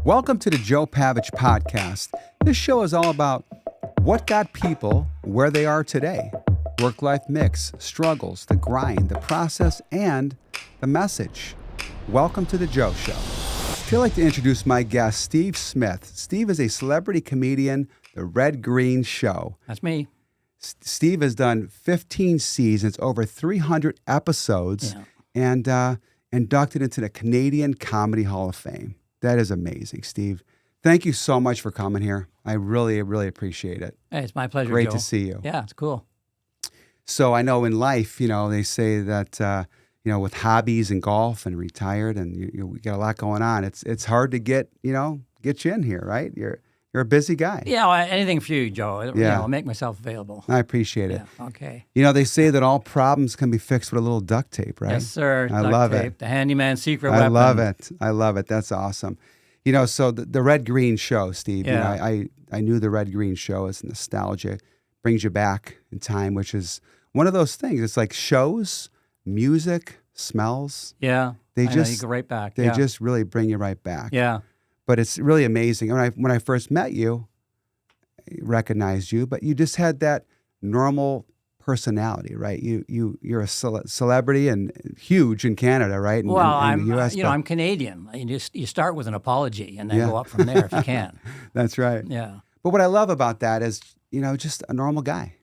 Welcome to the Joe Pavich podcast. This show is all about what got people where they are today. Work-life mix, struggles, the grind, the process, and the message. Welcome to the Joe Show. I'd like to introduce my guest, Steve Smith. Steve is a celebrity comedian, the Red Green Show. That's me. Steve has done 15 seasons, over 300 episodes, and inducted into the Canadian Comedy Hall of Fame. That is amazing, Steve. Thank you so much for coming here. I really, really appreciate it. Hey, it's my pleasure, Great Joe. to see you. Yeah, it's cool. So I know in life, they say that, with hobbies and golf and retired and we got a lot going on, it's hard to get you in here, right? You're a busy guy. Yeah, well, anything for you, Joe. Yeah. I'll make myself available. I appreciate it. Yeah, okay. They say that all problems can be fixed with a little duct tape, right? Yes, sir. I Duct love tape, it. The handyman's secret weapon. I love it. That's awesome. So the Red Green Show, Steve, Yeah. I knew the Red Green Show is nostalgia, brings you back in time, which is one of those things. It's like shows, music, smells. Yeah. You go right back. They just really bring you right back. Yeah. But it's really amazing. When I first met you, I recognized you, but you just had that normal personality, right? You're a celebrity and huge in Canada, right? Well, in the US, I'm Canadian. You start with an apology and then go up from there if you can. That's right. Yeah. But what I love about that is, just a normal guy.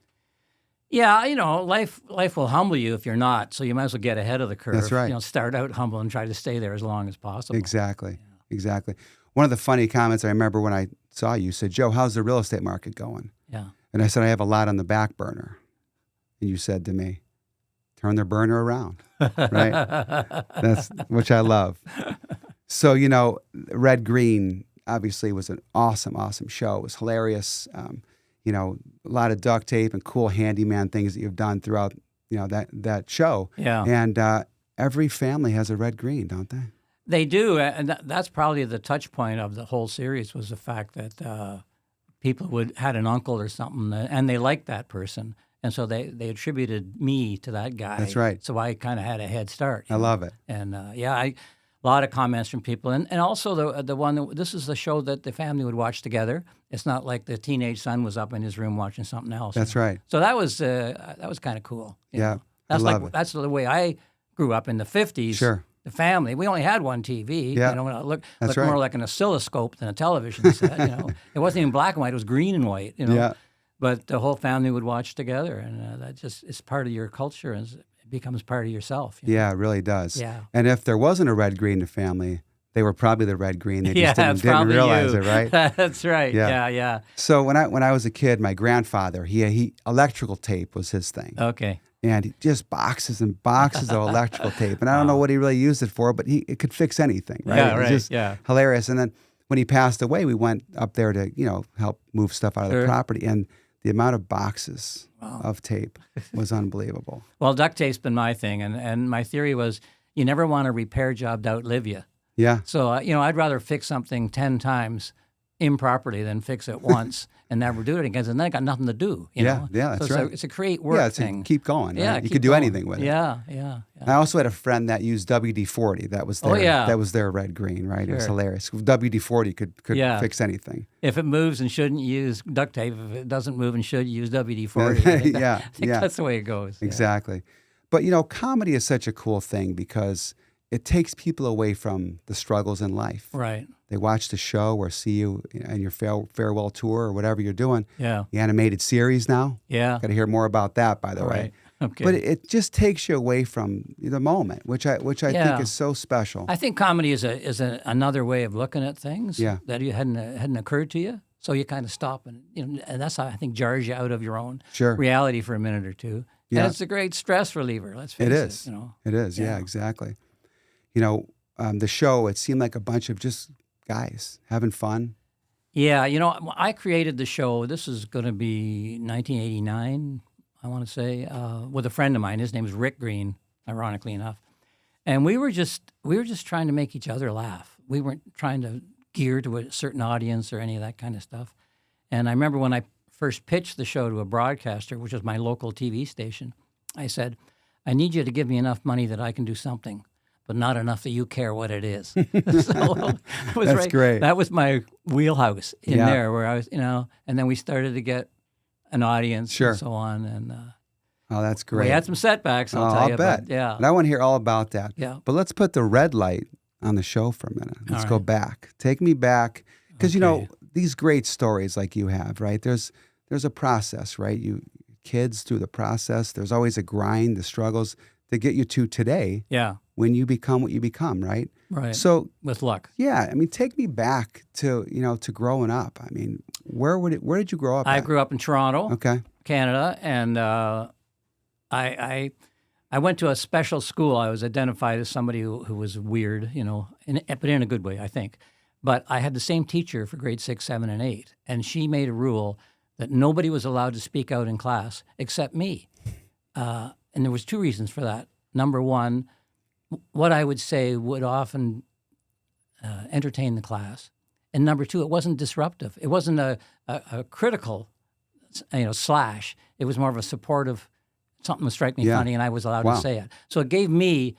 Yeah, life will humble you if you're not, so you might as well get ahead of the curve. That's right. Start out humble and try to stay there as long as possible. Exactly. One of the funny comments I remember when I saw you said, "Joe, how's the real estate market going?" Yeah. And I said, "I have a lot on the back burner." And you said to me, "Turn the burner around," right? Which I love. So, Red Green obviously was an awesome, awesome show. It was hilarious. A lot of duct tape and cool handyman things that you've done throughout, that show. Yeah. And every family has a Red Green, don't they? They do, and that's probably the touch point of the whole series was the fact that people had an uncle or something, and they liked that person, and so they attributed me to that guy. That's right. So I kind of had a head start. I love it. And a lot of comments from people, and also the one this is the show that the family would watch together. It's not like the teenage son was up in his room watching something else. That's right. So that was kind of cool. Yeah, that's I love it. That's the way I grew up in the 50s. Sure. The family, we only had one TV. Yeah. It looked That's more right. like an oscilloscope than a television set. It wasn't even black and white; it was green and white. Yeah. But the whole family would watch together, and that just is part of your culture, and it becomes part of yourself. Yeah, it really does. Yeah. And if there wasn't a Red Green in the family, they were probably the Red Green. They just it's didn't probably realize you. it, right? That's right. Yeah. So when I was a kid, my grandfather, he electrical tape was his thing. Okay. And just boxes and boxes of electrical tape. And I don't know what he really used it for, but it could fix anything, right? Yeah, It was just hilarious. And then when he passed away, we went up there to, help move stuff out of the property. And the amount of boxes of tape was unbelievable. Well, duct tape's been my thing. And my theory was you never want a repair job to outlive you. Yeah. So, I'd rather fix something 10 times improperly than fix it once and never do it again. And then I got nothing to do. Yeah, that's right. It's a create work thing. Keep going. Right? Yeah, you could do anything with it. Yeah. I also had a friend that used WD-40. That was their Red Green, right? It was hilarious. WD-40 could fix anything. If it moves and shouldn't, use duct tape. If it doesn't move and should, use WD-40. I think that's the way it goes. Exactly. But, comedy is such a cool thing because it takes people away from the struggles in life. Right. They watch the show or see you in your farewell tour or whatever you're doing. Yeah. The animated series now. Yeah. Got to hear more about that, by the way. Okay. But it just takes you away from the moment, which I think is so special. I think comedy is another way of looking at things that you hadn't occurred to you. So you kind of stop and that's how I think jars you out of your own reality for a minute or two. Yeah. And it's a great stress reliever. Let's face it. It is. It is. Yeah, exactly. The show, it seemed like a bunch of just guys having fun. Yeah, I created the show. This is going to be 1989, I want to say, with a friend of mine. His name is Rick Green, ironically enough. And we were just trying to make each other laugh. We weren't trying to gear to a certain audience or any of that kind of stuff. And I remember when I first pitched the show to a broadcaster, which was my local TV station, I said, I need you to give me enough money that I can do something. but not enough that you care what it is. So it was That's great. That was my wheelhouse in Yeah. there, where I was, and then we started to get an audience Sure. and so on, and Oh, that's great. we had some setbacks. I'll tell I'll you, bet. but yeah, But I want to hear all about that. yeah. But let's put the red light on the show for a minute. Let's All go right. back. Take me back. Because, Okay. these great stories like you have, right? There's a process, right? Kids through the process. There's always a grind, the struggles to get you to today Yeah, when you become what you become, right? right. So, With luck. yeah, take me back to, to growing up. Where did you grow up I at? grew up in Toronto, Okay. Canada, and I went to a special school. I was identified as somebody who was weird, but in a good way, I think. But I had the same teacher for grade 6, 7, and 8, and she made a rule that nobody was allowed to speak out in class except me. And there was 2 reasons for that. Number one, what I would say would often entertain the class. And number 2, it wasn't disruptive. It wasn't a critical, slash. It was more of a supportive, something would strike me Yeah. funny, and I was allowed Wow. to say it. So it gave me,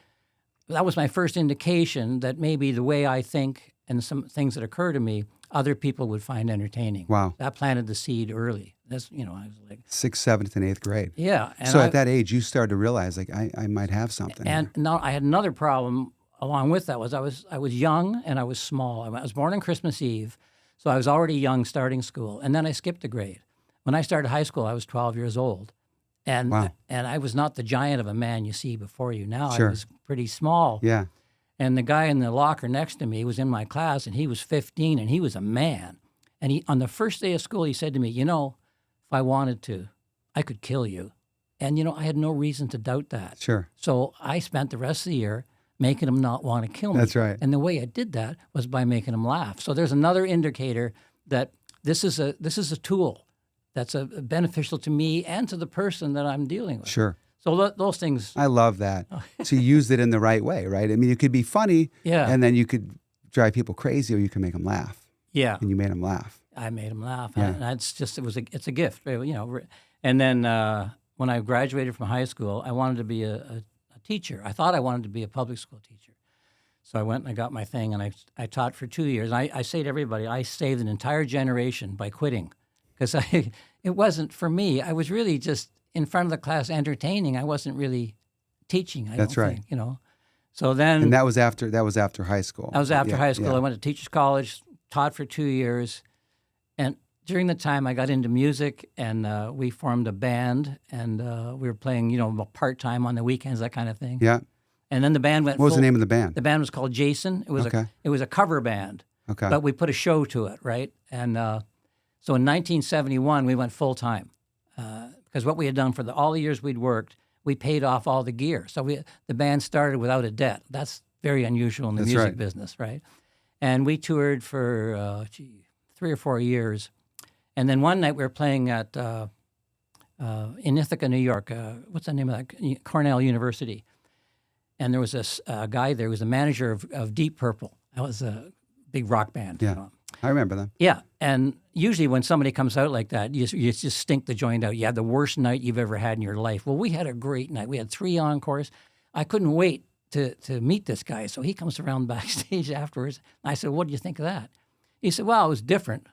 that was my first indication that maybe the way I think and some things that occur to me, other people would find entertaining. Wow. That planted the seed early. That's, I was like, 6th, 7th, and 8th grade. yeah. And So at that age, you started to realize, like, I might have something. And here. now I had another problem along with that. I was young and I was small. I was born on Christmas Eve, so I was already young starting school. And then I skipped a grade. When I started high school, I was 12 years old. And Wow. and I was not the giant of a man you see before you now. Sure. I was pretty small. Yeah. And the guy in the locker next to me was in my class, and he was 15, and he was a man. And on the first day of school, he said to me, if I wanted to, I could kill you. And, I had no reason to doubt that. Sure. So I spent the rest of the year making him not want to kill me. That's right. And the way I did that was by making him laugh. So there's another indicator that this is a tool that's beneficial to me and to the person that I'm dealing with. Sure. So those things. I love that. So you used it in the right way, right? It could be funny, Yeah. and then you could drive people crazy, or you can make them laugh, Yeah. and you made them laugh. I made him laugh. Yeah. And it's a gift, And then when I graduated from high school, I wanted to be a teacher. I thought I wanted to be a public school teacher. So I went and I got my thing, and I taught for 2 years. I say to everybody, I saved an entire generation by quitting, because it wasn't for me. I was really just in front of the class entertaining. I wasn't really teaching. That's don't right. think, So then And that was after high school. I was after Yeah, high school. yeah. I went to teachers college, taught for 2 years, and during the time I got into music, and we formed a band, and we were playing, part time on the weekends, that kind of thing. Yeah. And then the band went. What was the full- name of the band? The band was called Jason. It was Okay. it was a cover band, Okay. but we put a show to it, right? And so in 1971 we went full time, because what we had done for all the years we'd worked, we paid off all the gear. So the band started without a debt. That's very unusual in the That's music right. business, right? And we toured for 3 or 4 years. And then one night we were playing at in Ithaca, New York. What's the name of that? Cornell University. And there was this guy there who was the manager of Deep Purple. That was a big rock band. Yeah. I remember them. Yeah. And usually when somebody comes out like that, you just stink the joint out. You had the worst night you've ever had in your life. Well, we had a great night. We had 3 encores. I couldn't wait to meet this guy. So he comes around backstage afterwards. And I said, what do you think of that? He said, well, it was different.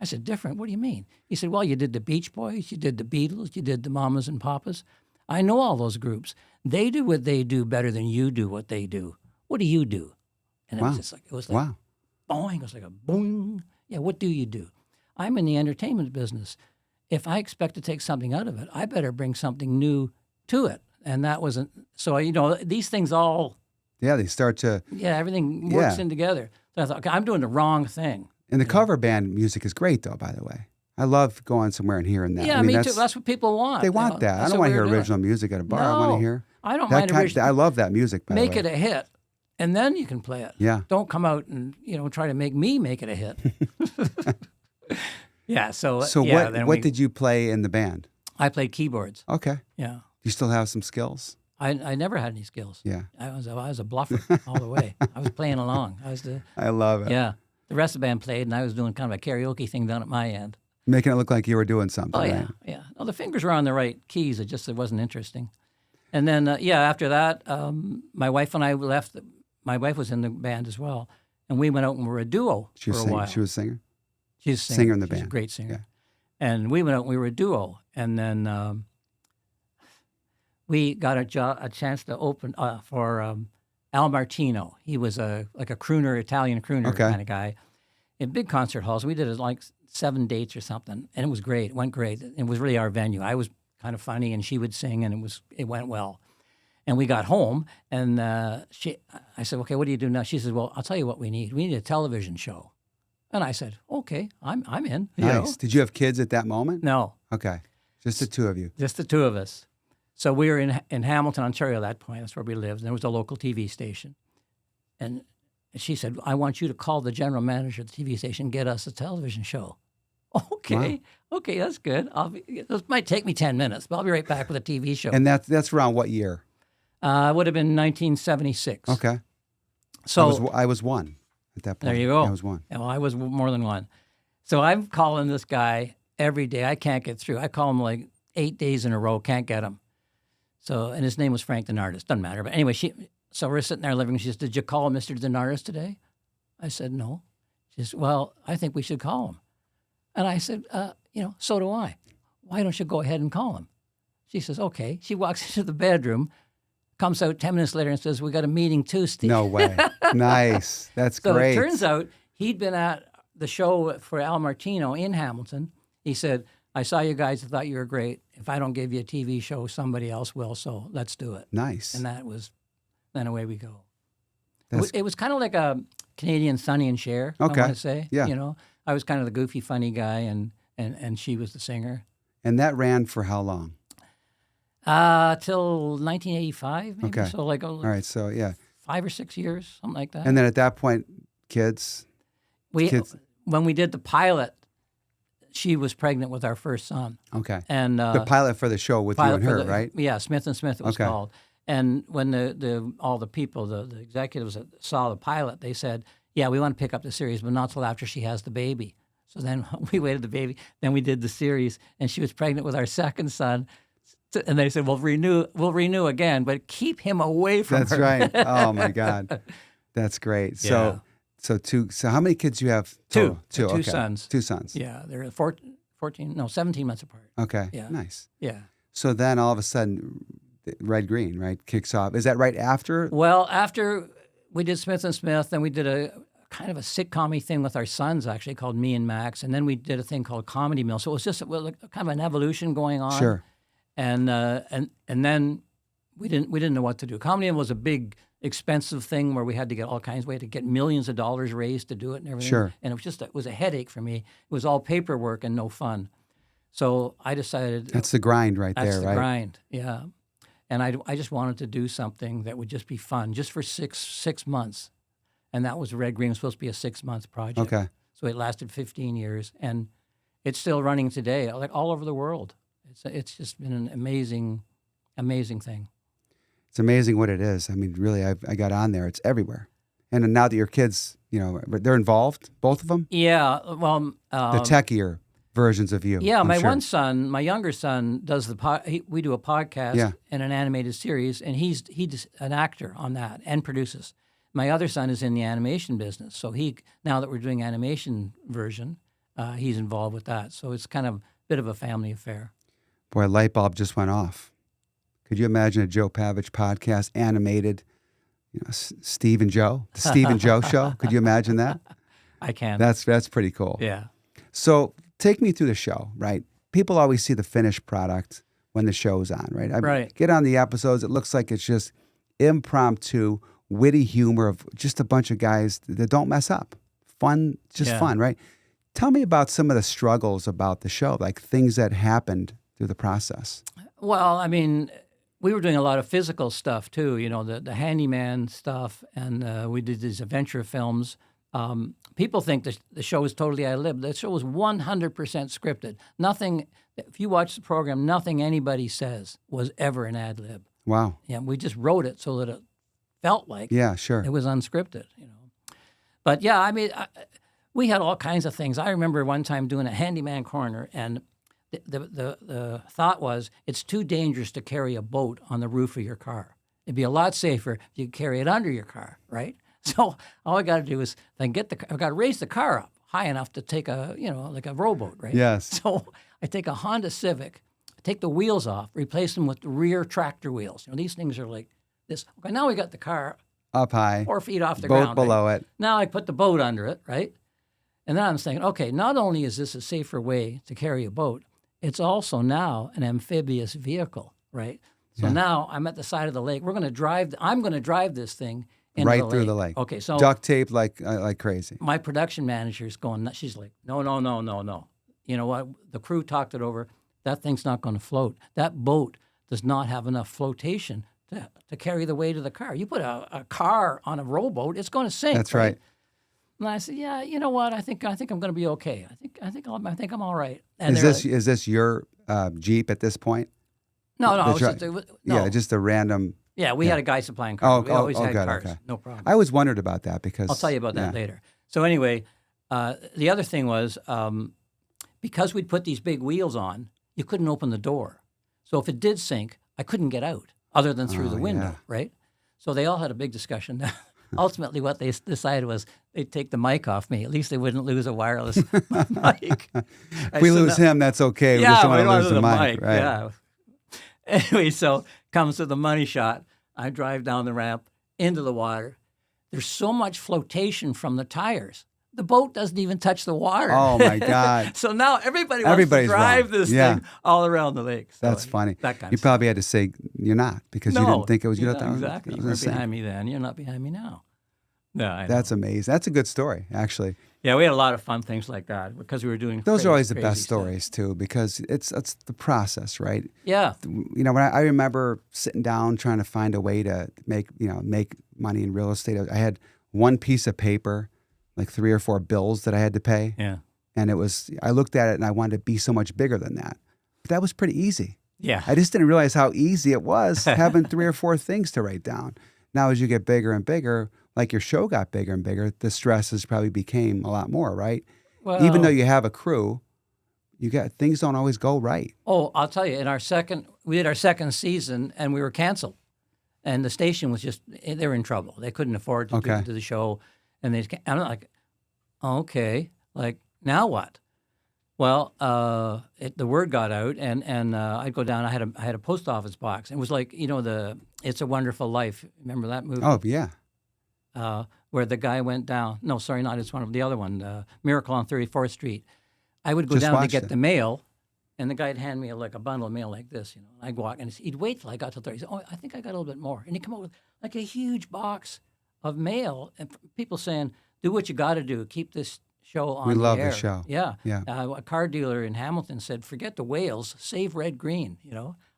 I said, different? What do you mean? He said, well, you did the Beach Boys, you did the Beatles, you did the Mamas and Papas. I know all those groups. They do what they do better than you do what they do. What do you do? And Wow. it was like Wow. boing. It was like a boing. Yeah, what do you do? I'm in the entertainment business. If I expect to take something out of it, I better bring something new to it. And that wasn't, so, these things all, Yeah, they start to, everything works Yeah. in together. So I thought, okay, I'm doing the wrong thing. and the cover band music is great, though, by the way. I love going somewhere and hearing that. Yeah, me too. That's what people want. They want that. I That's don't what want to we hear were doing. original music at a bar. I want No, to hear I don't that mind kind. original. I love that music, by Make the it way. a hit, and then you can play it. Yeah. Don't come out and try to make me make it a hit. Yeah. So yeah, then what did you play in the band? I played keyboards. Okay. Yeah. You still have some skills? I never had any skills. Yeah. I was a bluffer all the way. I was playing along. I love it. Yeah. The rest of the band played, and I was doing kind of a karaoke thing down at my end. Making it look like you were doing something. Oh, yeah, right? yeah. No, the fingers were on the right keys. It wasn't interesting. And then, after that, my wife and I left. My wife was in the band as well. And we went out and were a duo for a while. She was a singer? She's a Singer in the She's band. a great singer. Yeah. And we went out and we were a duo. And then we got a chance to open for Al Martino. He was like a crooner, Italian crooner kind of guy. In big concert halls. We did like 7 dates or something. And it was great. It went great. It was really our venue. I was kind of funny and she would sing and it went well. And we got home, and I said, okay, what do you do now? She says, well, I'll tell you what we need. We need a television show. And I said, okay, I'm in. You know? Did you have kids at that moment? No. Okay. Just the two of you. Just the two of us. So we were in Hamilton, Ontario at that point. That's where we lived. And there was a local TV station. And she said, I want you to call the general manager of the TV station, get us a television show. Okay. Wow. Okay, that's good. This might take me 10 minutes, but I'll be right back with a TV show. And that's around what year? It would have been 1976. Okay. So I was one at that point. There you go. I was one. Well, I was more than one. So I'm calling this guy every day. I can't get through. I call him like 8 days in a row. Can't get him. So, and his name was Frank Denardis. Doesn't matter. But anyway, so we're sitting there living. She says, did you call Mr. Denardis today? I said, no. She says, well, I think we should call him. And I said, so do I. Why don't you go ahead and call him? She says, okay. She walks into the bedroom, comes out 10 minutes later and says, we got a meeting too, Steve. No way. Nice. That's so great. So it turns out he'd been at the show for Al Martino in Hamilton. He said, I saw you guys. I thought you were great. If I don't give you a TV show, somebody else will. So let's do it. Nice. And then away we go. It was kind of like a Canadian Sonny and Cher, okay. I want to say. Yeah. I was kind of the goofy, funny guy, and she was the singer. And that ran for how long? Till 1985, maybe. Okay. So like all right. So yeah, 5 or 6 years, something like that. And then at that point, kids. When we did the pilot, she was pregnant with our first son. Okay. And the pilot for the show with you and her, right? Yeah, Smith and Smith it was called. And when all the people, the executives that saw the pilot, they said, yeah, we want to pick up the series, but not till after she has the baby. So then we waited the baby. Then we did the series, and she was pregnant with our second son. And they said, we'll renew again, but keep him away from her. That's right. Oh, my God. That's great. Yeah. So how many kids do you have? Two. Two. Two Okay. sons. 2 sons. Yeah, they're 17 months apart. Okay. Yeah. Nice. Yeah. So then all of a sudden, Red Green, right, kicks off. Is that right after? Well, after we did Smith and Smith, then we did a kind of a sitcom-y thing with our sons, actually, called Me and Max, and then we did a thing called Comedy Mill. So it was just kind of an evolution going on. Sure. And then we didn't know what to do. Comedy Mill was a big, expensive thing where we had to get all kinds. We had to get millions of dollars raised to do it and everything. Sure. And it was a headache for me. It was all paperwork and no fun. So I decided That's the grind right that's there, the right? grind. Yeah. And I just wanted to do something that would just be fun, just for six months. And that was Red Green. It was supposed to be a 6-month project. Okay. So it lasted 15 years. And it's still running today, like all over the world. It's just been an amazing, amazing thing. It's amazing what it is. I mean, really, I got on there. It's everywhere. And now that your kids, they're involved, both of them? Yeah. Well, The techier versions of you. yeah, I'm my sure. one son, my younger son, does we do a podcast and an animated series, and he's an actor on that and produces. My other son is in the animation business, so now that we're doing animation version, he's involved with that. So it's kind of a bit of a family affair. Boy, a light bulb just went off. Could you imagine a Joe Pavich podcast animated, Steve and Joe, the Steve and Joe show? Could you imagine that? I can. That's pretty cool. Yeah. So take me through the show, right? People always see the finished product when the show's on, right? Right. Get on the episodes. It looks like it's just impromptu, witty humor of just a bunch of guys that don't mess up. Fun, fun, right? Tell me about some of the struggles about the show, like things that happened through the process. Well, I mean, we were doing a lot of physical stuff too, the handyman stuff, and we did these adventure films. People think the show is totally ad-lib. The show was 100% scripted. Nothing, if you watch the program, nothing anybody says was ever an ad-lib. Wow. Yeah, we just wrote it so that it felt like it was unscripted, But yeah, I mean, we had all kinds of things. I remember one time doing a handyman corner, and the thought was it's too dangerous to carry a boat on the roof of your car. It'd be a lot safer if you carry it under your car, right? So all I got to do is then I got to raise the car up high enough to take like a rowboat, right? Yes. So I take a Honda Civic, take the wheels off, replace them with the rear tractor wheels. These things are like this. Okay, now we got the car up high, 4 feet off the boat ground. below right? it. Now I put the boat under it, right? And then I'm thinking, okay, not only is this a safer way to carry a boat, it's also now an amphibious vehicle, right? So now I'm at the side of the lake. I'm going to drive this thing into right through the lake. Okay, so duct tape like crazy. my production manager is going nuts. She's like, no. You know what? The crew talked it over. That thing's not going to float. That boat does not have enough flotation to carry the weight of the car. You put a car on a rowboat, it's going to sink. That's right. And I said, yeah, you know what? I think I'm going to be okay. I think I'm all right. And Is this your Jeep at this point? No, No. Yeah, just a random. Yeah, we had a guy supplying cars. We always had good, cars. okay. No problem. I always wondered about that because I'll tell you about that later. So anyway, the other thing was because we'd put these big wheels on, you couldn't open the door. So if it did sink, I couldn't get out other than through the window, right? So they all had a big discussion. Ultimately, what they decided was they'd take the mic off me. At least they wouldn't lose a wireless mic. If we lose him, that's okay. We just don't want to lose the mic. Right? Yeah. Anyway, so comes to the money shot. I drive down the ramp into the water. There's so much flotation from the tires. The boat doesn't even touch the water. Oh, my God. So now everybody's to drive this thing all around the lake. So that's funny. That kind you of probably had to say you're not because you didn't think it was good. Exactly. You weren't behind me then. You're not behind me now. No, I know. That's amazing. That's a good story, actually. Yeah, we had a lot of fun things like that because we were doing. Those are always the best stuff. Stories too, because it's the process, right? Yeah. When I remember sitting down trying to find a way to make money in real estate. I had one piece of paper, like 3 or 4 bills that I had to pay. Yeah. And I looked at it and I wanted to be so much bigger than that. But that was pretty easy. Yeah. I just didn't realize how easy it was having 3 or 4 things to write down. Now, as you get bigger and bigger, like your show got bigger and bigger, the stresses probably became a lot more, right? Well, even though you have a crew, things don't always go right. Oh, I'll tell you, we did our second season and we were canceled. And the station was they were in trouble. They couldn't afford to do the show. And I'm like, okay, like now what? Well, the word got out, and I'd go down. I had a post office box. It was like the It's a Wonderful Life. Remember that movie? Oh yeah. Where the guy went down. No, sorry, not it's one of the other one. Miracle on 34th Street. I would go Just down to get watched it. the mail, and the guy'd hand me a bundle of mail like this, And I'd walk, and he'd wait till I got to 30. He'd say, "Oh, I think I got a little bit more," and he'd come up with like a huge box of mail, and people saying, "Do what you got to do. Keep this show on We the love air." the show. Yeah. Yeah. A car dealer in Hamilton said, "Forget the whales, save red green."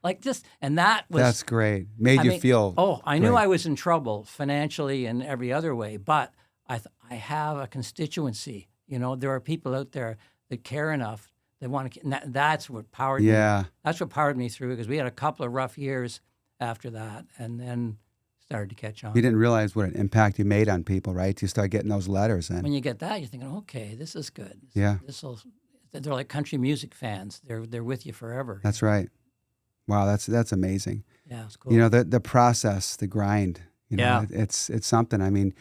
Like just, and that was That's great. Made you feel. Oh, I knew great. I was in trouble financially and every other way, but I have a constituency. There are people out there that care enough. They want to. And that's what powered me. Yeah. That's what powered me through because we had a couple of rough years after that, and then started to catch on. You didn't realize what an impact you made on people, right? You start getting those letters in. When you get that, you're thinking, okay, this is good. Yeah. They're like country music fans. They're with you forever. That's right. Wow, that's amazing. Yeah, it's cool. The process, the grind. Yeah. It's something. I mean,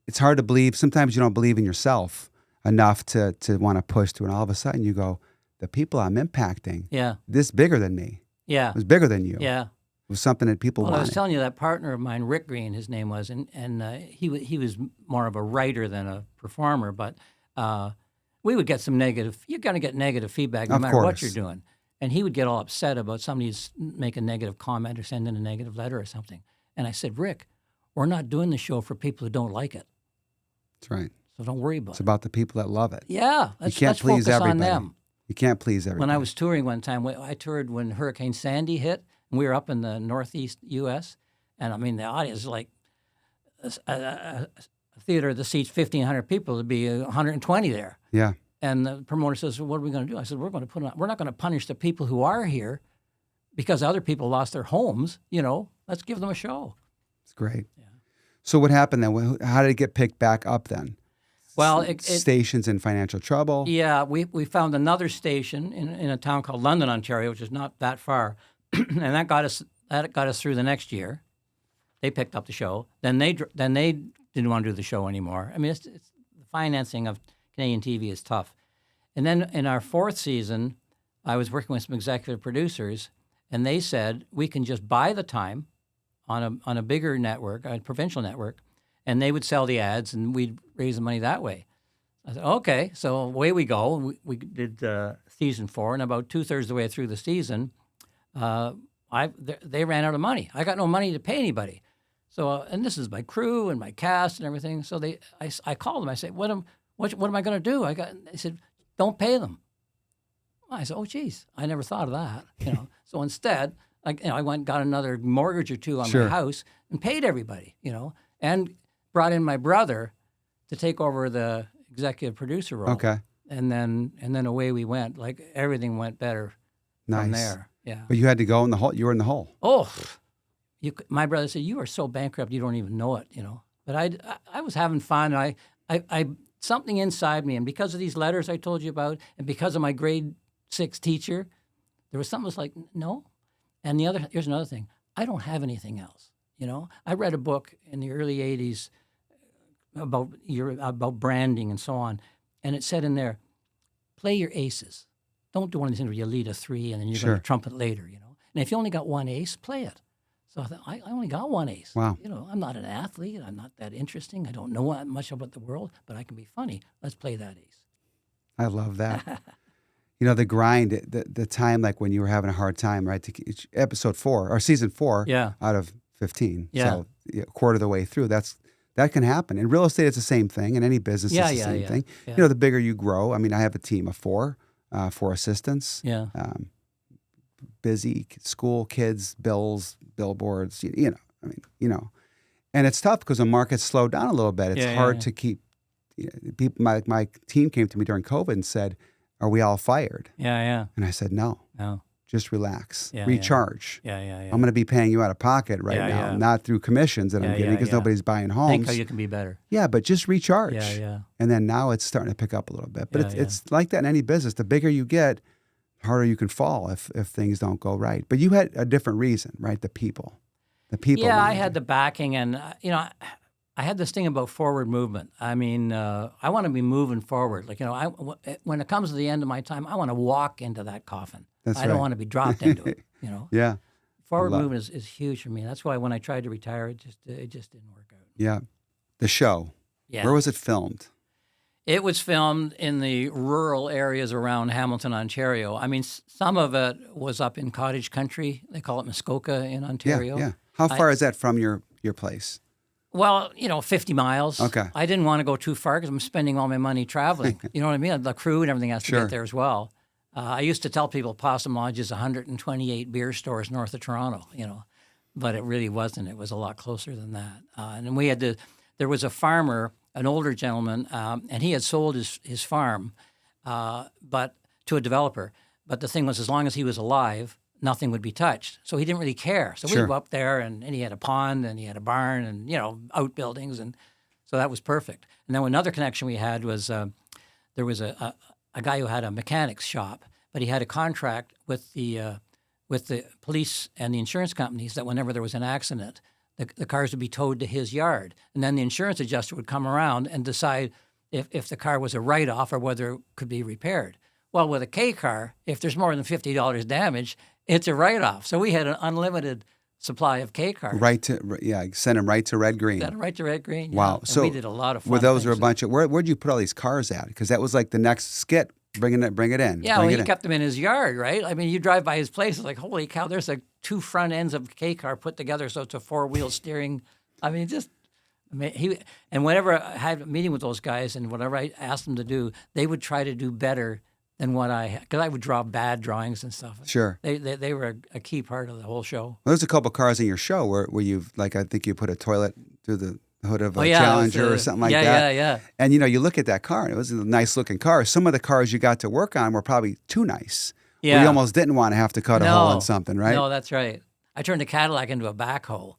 it's hard to believe. Sometimes you don't believe in yourself enough to want to push through, and all of a sudden you go, the people I'm impacting, this bigger than me. Yeah. It was bigger than you. Yeah. It was something that people Well, wanted. I was telling you that partner of mine, Rick Green, his name was, and he was more of a writer than a performer, but we would get some negative. You're going to get negative feedback no Of matter what course. you're doing. And he would get all upset about somebody's make a negative comment or send in a negative letter or something. And I said, Rick, we're not doing the show for people who don't like it. That's right. So don't worry about It's it. about the people that love it. Yeah, You can't let's please focus everybody. on them. You can't please everybody. When I was touring one time, I toured when Hurricane Sandy hit, and we were up in the northeast U.S., and I mean, the audience is like a theater that seats 1,500 people, there'd be 120 there. Yeah. And the promoter says, "What are we going to do?" I said, "We're not going to punish the people who are here because other people lost their homes. Let's give them a show." It's great. Yeah. So what happened then? How did it get picked back up then? Well, stations in financial trouble. Yeah, we found another station in a town called London, Ontario, which is not that far, and that got us through the next year. They picked up the show. Then they didn't want to do the show anymore. I mean, it's the financing of Canadian TV is tough. And then in our fourth season, I was working with some executive producers, and they said we can just buy the time on a bigger network, a provincial network, and they would sell the ads, and we'd raise the money that way. I said, okay, so away we go. We did season 4, and about 2/3 of the way through the season, they ran out of money. I got no money to pay anybody. So, and this is my crew and my cast and everything. So I called them. I said, what am I going to do? They said, don't pay them. I said, oh, geez, I never thought of that. So instead, I went and got another mortgage or two on my house and paid everybody. And brought in my brother to take over the executive producer role. Okay. And then away we went. Like everything went better from there. Yeah. But you had to go in the hole. You were in the hole. Oh, my brother said, you are so bankrupt you don't even know it. But I was having fun. I something inside me, and because of these letters I told you about, and because of my grade 6 teacher, there was something that was like, no. And here's another thing. I don't have anything else. I read a book in the early 80s about branding and so on, and it said in there, play your aces. Don't do one of these things where you lead a 3 and then you're going to trumpet later. And if you only got one ace, play it. So I thought, I only got one ace. Wow. I'm not an athlete. I'm not that interesting. I don't know much about the world, but I can be funny. Let's play that ace. I love that. The grind, the time, like when you were having a hard time, right? Episode 4 or season 4 out of 15. Yeah. So a quarter of the way through, that can happen. In real estate, it's the same thing. In any business, it's the same thing. Yeah. The bigger you grow. I mean, I have a team of 4 assistants. Yeah. Busy, school, kids, bills, billboards, and it's tough because the market's slowed down a little bit. It's hard to keep, people, my team came to me during COVID and said, are we all fired? Yeah. And I said, no, just relax, recharge. Yeah. I'm going to be paying you out of pocket now, not through commissions that I'm getting because nobody's buying homes. Think how you can be better. Yeah, but just recharge. Yeah. And then now it's starting to pick up a little bit. But it's like that in any business. The bigger you get, harder you can fall if things don't go right. But you had a different reason, right? The people. Yeah, I had the backing, and I had this thing about forward movement. I mean, I want to be moving forward. Like when it comes to the end of my time, I want to walk into that coffin. I don't want to be dropped into it. Yeah. Forward movement is huge for me. That's why when I tried to retire, it just didn't work out. Yeah. The show. Yeah. Where was it filmed? It was filmed in the rural areas around Hamilton, Ontario. I mean, some of it was up in cottage country. They call it Muskoka in Ontario. Yeah. How far is that from your place? Well, 50 miles. Okay. I didn't want to go too far because I'm spending all my money traveling. You know what I mean? The crew and everything has to get there as well. I used to tell people Possum Lodge is 128 beer stores north of Toronto, but it really wasn't. It was a lot closer than that. And we had there was a farmer, an older gentleman, and he had sold his farm but to a developer. But the thing was, as long as he was alive, nothing would be touched. So he didn't really care. So we'd go up there, and he had a pond, and he had a barn, and, outbuildings. And so that was perfect. And then another connection we had was there was a guy who had a mechanics shop, but he had a contract with the police and the insurance companies that whenever there was an accident, the cars would be towed to his yard. And then the insurance adjuster would come around and decide if the car was a write-off or whether it could be repaired. Well, with a K car, if there's more than $50 damage, it's a write-off. So we had an unlimited supply of K cars. Send them right to Red Green. Send them right to Red Green. Wow. And so we did a lot of fun. Were those a bunch of where'd you put all these cars at? Because that was like the next skit. Bring it in. Yeah, he kept them in his yard, right? I mean, you drive by his place, it's like, holy cow, there's like 2 front ends of K car put together, so it's a 4-wheel steering. I mean, and whenever I had a meeting with those guys and whatever I asked them to do, they would try to do better than what I had, because I would draw bad drawings and stuff. Sure. They were a key part of the whole show. Well, there's a couple cars in your show where you've, like, I think you put a toilet through the hood of a Challenger or something like that. Yeah. And, you look at that car, and it was a nice-looking car. Some of the cars you got to work on were probably too nice. Yeah. Where you almost didn't want to have to cut a hole in something, right? No, that's right. I turned the Cadillac into a backhoe.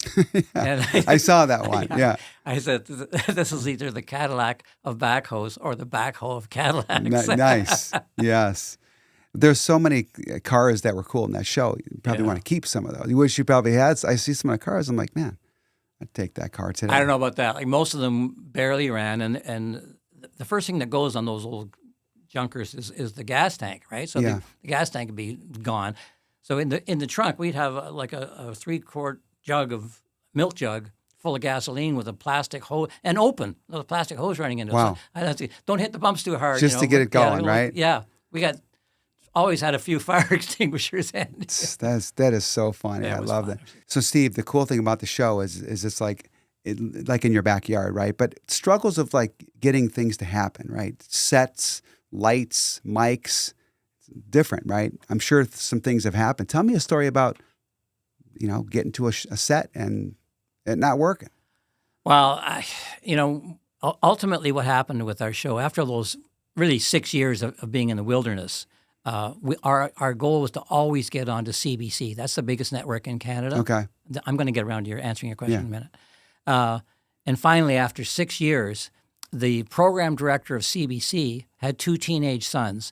And I saw that one. Yeah. I said, this is either the Cadillac of backhoes or the backhoe of Cadillacs. Nice. Yes. There's so many cars that were cool in that show. You probably want to keep some of those. You wish you probably had. I see some of the cars. I'm like, man, I'd take that car today. I don't know about that. Like most of them barely ran, and the first thing that goes on those old junkers is the gas tank, right? So the gas tank would be gone. So in the trunk, we'd have a 3-quart milk jug full of gasoline with a plastic hose and open, with a plastic hose running into it. Wow. So I'd have to, don't hit the bumps too hard. Just to get it going, right? Yeah. We always had a few fire extinguishers handy. That is so funny. Yeah, I love that. So Steve, the cool thing about the show is it's like in your backyard, right? But struggles of like getting things to happen, right? Sets, lights, mics, different, right? I'm sure some things have happened. Tell me a story about, getting to a set and it not working. Well, ultimately what happened with our show after those really 6 years of being in the wilderness, our goal was to always get onto CBC. That's the biggest network in Canada. Okay. I'm going to get around to answering your question in a minute. And finally, after 6 years, the program director of CBC had 2 teenage sons.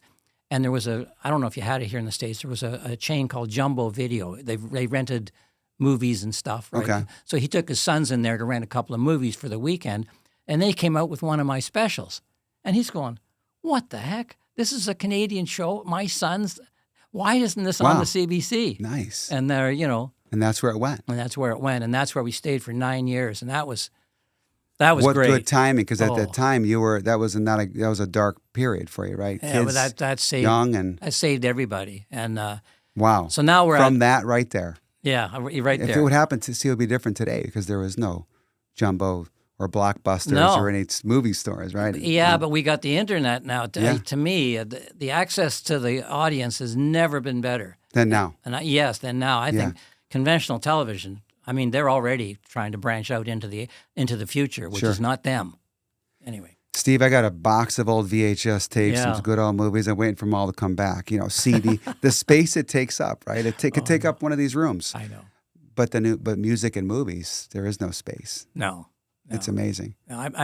And there was I don't know if you had it here in the States, there was a chain called Jumbo Video. They rented movies and stuff. Right? Okay. So he took his sons in there to rent a couple of movies for the weekend. And they came out with one of my specials. And he's going, what the heck? This is a Canadian show. My sons, why isn't this on the CBC? Nice. And they're, And that's where it went. And that's where it went. And that's where we stayed for 9 years. And that was great. What good timing, because at that time that was a dark period for you, right? Yeah, Kids, but that saved young and that saved everybody. And wow. So now we're from that right there. Yeah, you're right there. If it would happen to see, it would be different today because there was no Jumbo or Blockbusters or any movie stores, right? Yeah, but we got the internet now. To me, the access to the audience has never been better than now. Than now. I think conventional television. I mean, they're already trying to branch out into the future, which is not them. Anyway. Steve, I got a box of old VHS tapes, some good old movies. I'm waiting for them all to come back. CD, the space it takes up, right? It could take up one of these rooms. I know. But music and movies, there is no space. No. It's amazing.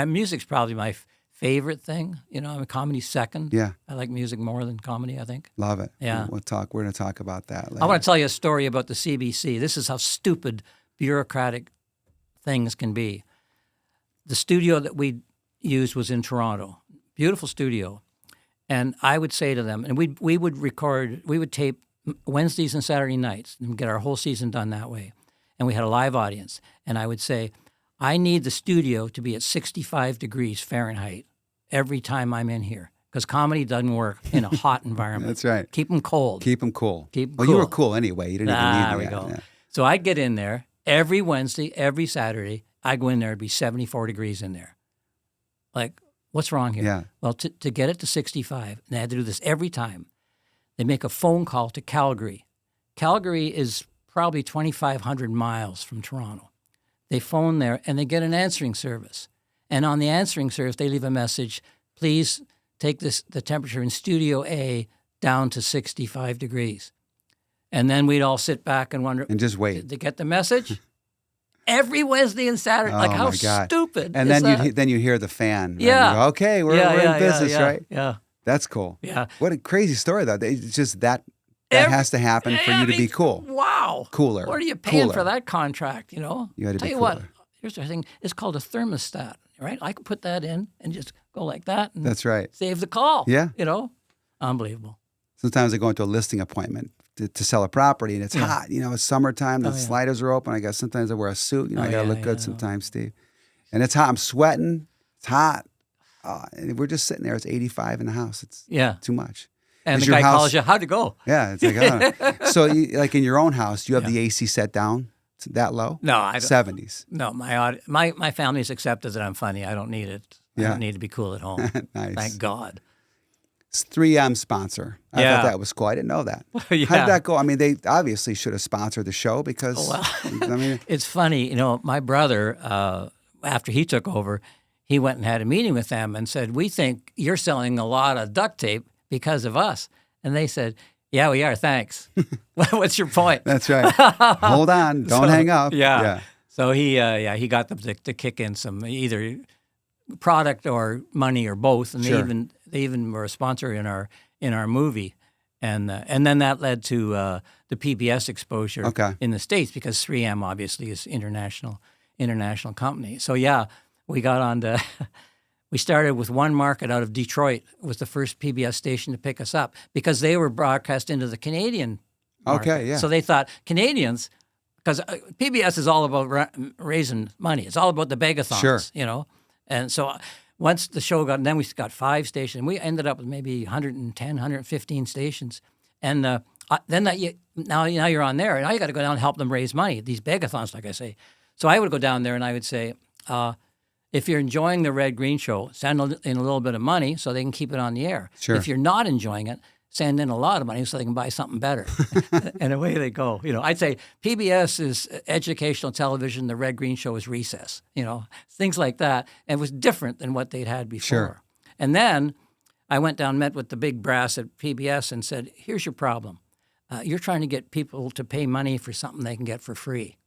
Music's probably my favorite thing. Comedy's second. Yeah. I like music more than comedy, I think. Love it. Yeah. We're going to talk about that later. I want to tell you a story about the CBC. This is how stupid bureaucratic things can be. The studio that we used was in Toronto. Beautiful studio. And I would say to them, and we would tape Wednesdays and Saturday nights and get our whole season done that way. And we had a live audience. And I would say, I need the studio to be at 65 degrees Fahrenheit every time I'm in here because comedy doesn't work in a hot environment. That's right. Keep them cold. Keep them cool. Well, you were cool anyway. You didn't even need There we go. Yeah. So I'd get in there every Wednesday, every Saturday. I'd go in there, it'd be 74 degrees in there. Like, what's wrong here? Yeah. Well, to get it to 65, and they had to do this every time, they make a phone call to Calgary. Calgary is probably 2,500 miles from Toronto. They phone there, and they get an answering service. And on the answering service, they leave a message, please take the temperature in Studio A down to 65 degrees. And then we'd all sit back and wonder. And just wait. Did they get the message? Every Wednesday and Saturday. Like, how stupid and is then that? then you hear the fan. Yeah. And you go, okay, we're in business, right? Yeah. That's cool. Yeah. What a crazy story, though. It's just that has to happen for you to be cool. Wow. Cooler. What are you paying for that contract, You had to Tell be you cooler. what, here's the thing. It's called a thermostat, right? I can put that in and just go like that. And That's right. Save the call. Yeah. Unbelievable. Sometimes I go into a listing appointment to sell a property, and it's hot. It's summertime. The sliders are open. Sometimes I wear a suit. I got to look good sometimes, Steve. And it's hot. I'm sweating. It's hot. And we're just sitting there. It's 85 in the house. It's too much. And Is the your guy house- calls you, how'd it go? Yeah, it's like, so like in your own house, you have the AC set down to that low? No, I don't. 70s. No, my family's accepted that I'm funny. I don't need it. I don't need to be cool at home. Nice. Thank God. It's 3M sponsor. I thought that was cool. I didn't know that. Yeah. How did that go? I mean, they obviously should have sponsored the show because, It's funny. My brother, after he took over, he went and had a meeting with them and said, we think you're selling a lot of duct tape because of us. And they said, Yeah, we are. Thanks. What's your point? That's right. Hold on. Don't hang up. Yeah. So he got them to kick in some either product or money or both, and Sure. they even were a sponsor in our movie, and then that led to the PBS exposure Okay. in the States because 3M obviously is international company. So yeah, we got on to. We started with one market out of Detroit. It was the first PBS station to pick us up because they were broadcast into the Canadian market. Okay, yeah. So they thought Canadians, because PBS is all about raising money. It's all about the begathons, Sure. you know. And so once the show got, then we got 5 stations. We ended up with maybe 110, 115 stations. And then now you're on there. Now you got to go down and help them raise money, these begathons, like I say. So I would go down there and I would say, if you're enjoying the Red Green Show, send in a little bit of money so they can keep it on the air. Sure. If you're not enjoying it, send in a lot of money so they can buy something better. And away they go. You know, I'd say PBS is educational television. The Red Green Show is recess. You know, things like that. And it was different than what they'd had before. Sure. And then I went down, met with the big brass at PBS and said, here's your problem. You're trying to get people to pay money for something they can get for free.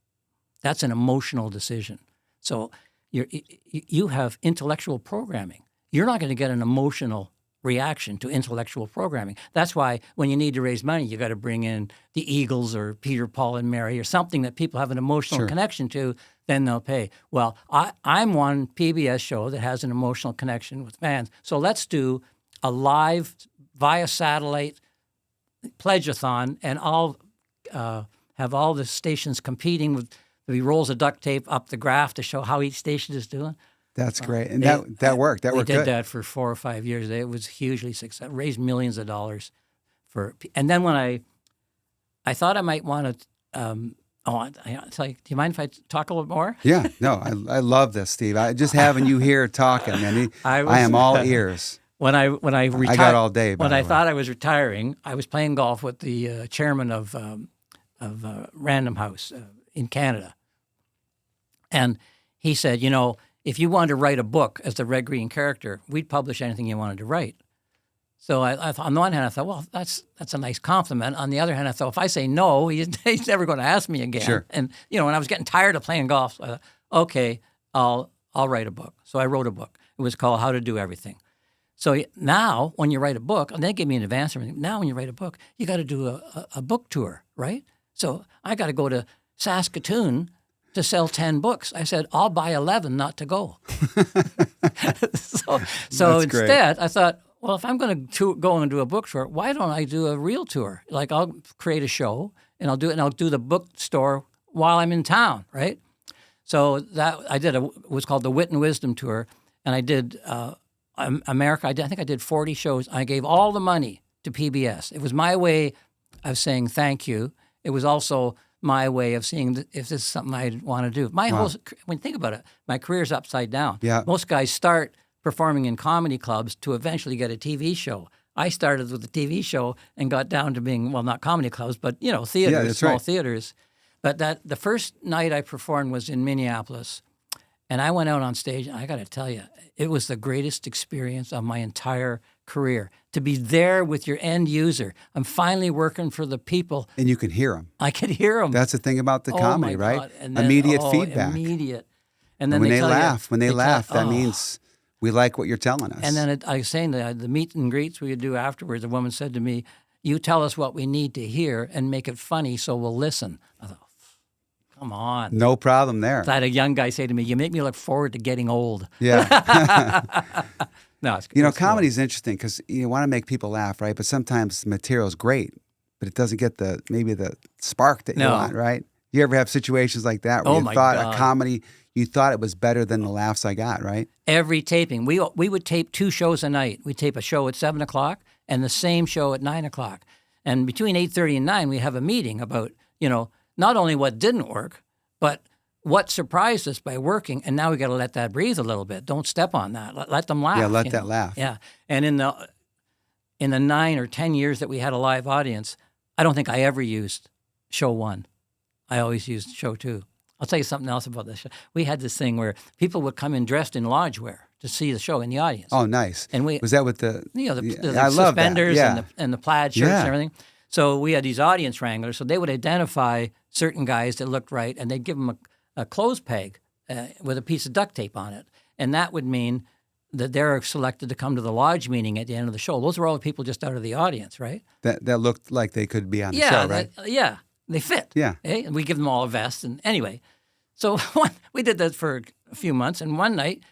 That's an emotional decision. So you have intellectual programming. You're not going to get an emotional reaction to intellectual programming. That's why when you need to raise money, you got to bring in the Eagles or Peter, Paul, and Mary or something that people have an emotional Sure. connection to, then they'll pay. Well, I'm one PBS show that has an emotional connection with fans. So let's do a live via satellite pledge-a-thon, and I'll have all the stations competing with the rolls of duct tape up the graph to show how each station is doing. That's great. And that worked. That worked We did good. that for 4 or 5 years. It was hugely successful. Raised millions of dollars and then when I thought I might want to. It's like, do you mind if I talk a little more? Yeah. No, I love this, Steve. Just having you here talking, man. I am all ears. When I retired, I got all day. By when the I way. thought I was retiring, I was playing golf with the chairman of Random House in Canada, and he said, you know, if you wanted to write a book as the Red Green character, we'd publish anything you wanted to write. So I thought, on the one hand, I thought, well, that's a nice compliment. On the other hand, I thought, if I say no, he's never going to ask me again. Sure. And you know, when I was getting tired of playing golf, so I thought, okay, I'll write a book. So I wrote a book. It was called How to Do Everything. So now, when you write a book, and they give me an advance. Now, when you write a book, you got to do a book tour, right? So I got to go to Saskatoon to sell 10 books. I said, I'll buy 11 not to go. so instead, I thought, well, if I'm going to go and do a book tour, why don't I do a real tour? Like, I'll create a show, and I'll do the bookstore while I'm in town, right? So that I did it was called the Wit and Wisdom Tour, and I did America. I think I did 40 shows. I gave all the money to PBS. It was my way of saying thank you. It was also my way of seeing if this is something I want to do. When you think about it, my career's upside down. Yeah. Most guys start performing in comedy clubs to eventually get a TV show. I started with a TV show and got down to being, well, not comedy clubs, but, you know, theaters, Yeah, that's small right. theaters. But the first night I performed was in Minneapolis, and I went out on stage, and I got to tell you, it was the greatest experience of my entire career, to be there with your end user. I'm finally working for the people. And you can hear them. I could hear them. That's the thing about the comedy, my right? God. And then, Immediate feedback. Immediate. And And then when they tell laugh, you, that means we like what you're telling us. And then I was saying the meet and greets we would do afterwards, a woman said to me, you tell us what we need to hear and make it funny so we'll listen. I thought, come on. No problem there. I had a young guy say to me, you make me look forward to getting old. Yeah. No, it's You know, it's cool. comedy is interesting because you want to make people laugh, right? But sometimes the material's great, but it doesn't get maybe the spark that you No. want, right? You ever have situations like that where Oh, you my thought God. a comedy, you thought it was better than the laughs I got, right? Every taping, we would tape 2 shows a night. We'd tape a show at 7 o'clock and the same show at 9 o'clock. And between 8:30 and 9, we have a meeting about, you know, not only what didn't work, but what surprised us by working. And now we got to let that breathe a little bit. Don't step on that. Let them laugh. Yeah, let you that know? laugh. Yeah. And in the 9 or 10 years that we had a live audience, I don't think I ever used show 1. I always used show 2. I'll tell you something else about this show. We had this thing where people would come in dressed in lodge wear to see the show in the audience. Oh, nice. And we, Was that with the? you know, the I love that. suspenders Yeah. and the plaid shirts Yeah. and everything. So we had these audience wranglers. So they would identify certain guys that looked right, and they'd give them a clothes peg with a piece of duct tape on it. And that would mean that they're selected to come to the lodge meeting at the end of the show. Those were all the people just out of the audience, right? That looked like they could be on the show, right? Yeah, they fit. Yeah. And we give them all a vest. And anyway, so we did that for a few months. And one night,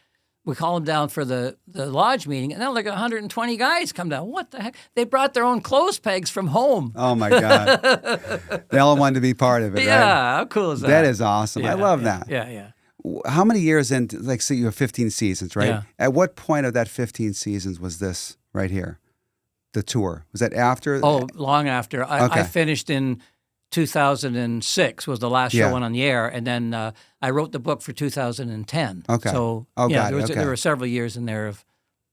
we called them down for the lodge meeting, and then like 120 guys come down. What the heck? They brought their own clothes pegs from home. Oh, my God. They all wanted to be part of it, right? Yeah, how cool is that? That is awesome. Yeah, I love that. Yeah. How many years into, like, say you have 15 seasons, right? Yeah. At what point of that 15 seasons was this right here, the tour? Was that after? Oh, long after. Okay. I finished in 2006 was the last show Yeah. went on the air, and then I wrote the book for 2010. Okay. So Oh, yeah, got it. Okay. there were several years in there of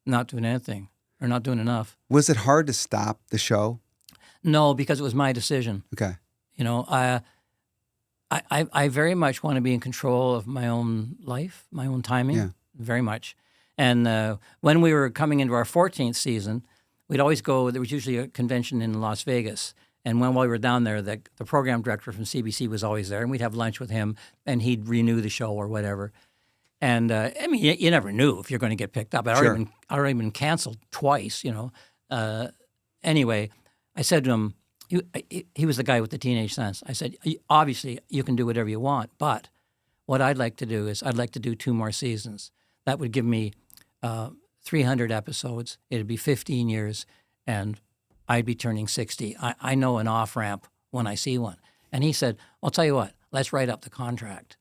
not doing anything or not doing enough. Was it hard to stop the show? No, because it was my decision. Okay. You know, I very much want to be in control of my own life, my own timing, Yeah. very much. And when we were coming into our 14th season, we'd always go, there was usually a convention in Las Vegas. And while we were down there, the program director from CBC was always there, and we'd have lunch with him, and he'd renew the show or whatever. And I mean, you never knew if you're going to get picked up. I'd already been canceled twice, you know. Anyway, I said to him, he was the guy with the teenage sons. I said, obviously, you can do whatever you want, but what I'd like to do is I'd like to do 2 more seasons. That would give me 300 episodes. It'd be 15 years, and I'd be turning 60. I know an off-ramp when I see one. And he said, I'll tell you what, let's write up the contract.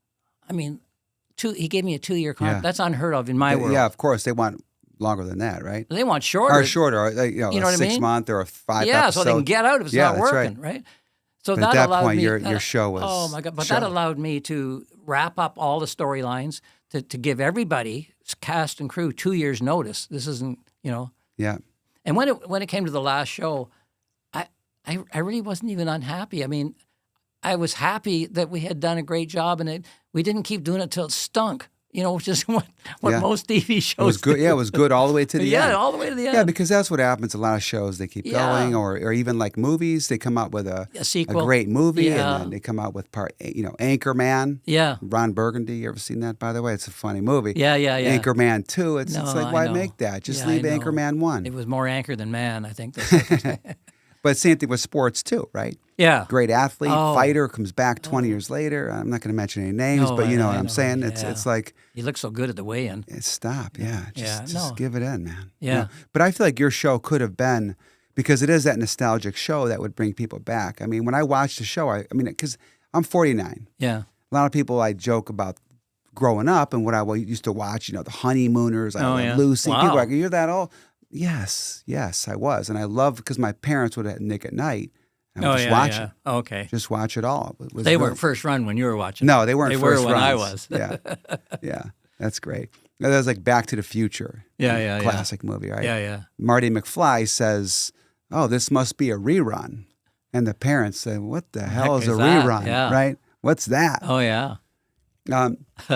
I mean, he gave me a 2-year contract. Yeah. That's unheard of in my world. Yeah, of course. They want longer than that, right? They want shorter. Or shorter, you know what I a mean? 6-month or a 5 Yeah, episode. so they can get out if it's Yeah, not that's working, right? So But that at that allowed point, me. your show was. Oh my God! But show. that allowed me to wrap up all the storylines to give everybody, cast and crew, 2 years notice. This isn't, you know. Yeah. And when it came to the last show, I really wasn't even unhappy. I mean, I was happy that we had done a great job, and we didn't keep doing it till it stunk. You know, which is what Yeah. most TV shows It was good. do. Yeah, it was good all the way to the end. Yeah, all the way to the end. Yeah, because that's what happens. A lot of shows, they keep Yeah. going, or even like movies, they come out with a sequel. great movie, Yeah. and then they come out with Anchorman. Yeah. Ron Burgundy, you ever seen that, by the way? It's a funny movie. Yeah. Anchorman 2, it's No, like, I why know. make that? Just Yeah, leave I know. Anchorman 1. It was more anchor than man, I think. But same thing with sports too, right? Yeah. Great athlete, Oh. fighter, comes back 20 years later. I'm not going to mention any names, No, but you know what I I'm know. saying? Yeah. It's like, He looked so good at the weigh-in. stop. Yeah. Just no. give it in, man. Yeah. You know? But I feel like your show could have been, because it is that nostalgic show that would bring people back. I mean, when I watched the show, I mean, because I'm 49. Yeah. A lot of people I joke about growing up and what I used to watch, you know, the Honeymooners, I love yeah. Lucy. Wow. People are like, you're that old? Yes, I was. And I love, because my parents would have Nick at Night. And I would just watch it. Oh, okay. Just watch it all. It was They really- weren't first run when you were watching. No, they weren't They first were when I runs. was. Yeah, that's great. That was like Back to the Future. Yeah. Classic movie, right? Yeah. Marty McFly says, "Oh, this must be a rerun," and the parents say, "What the hell heck is a is that? rerun? Yeah. Right? What's that?" Oh, yeah.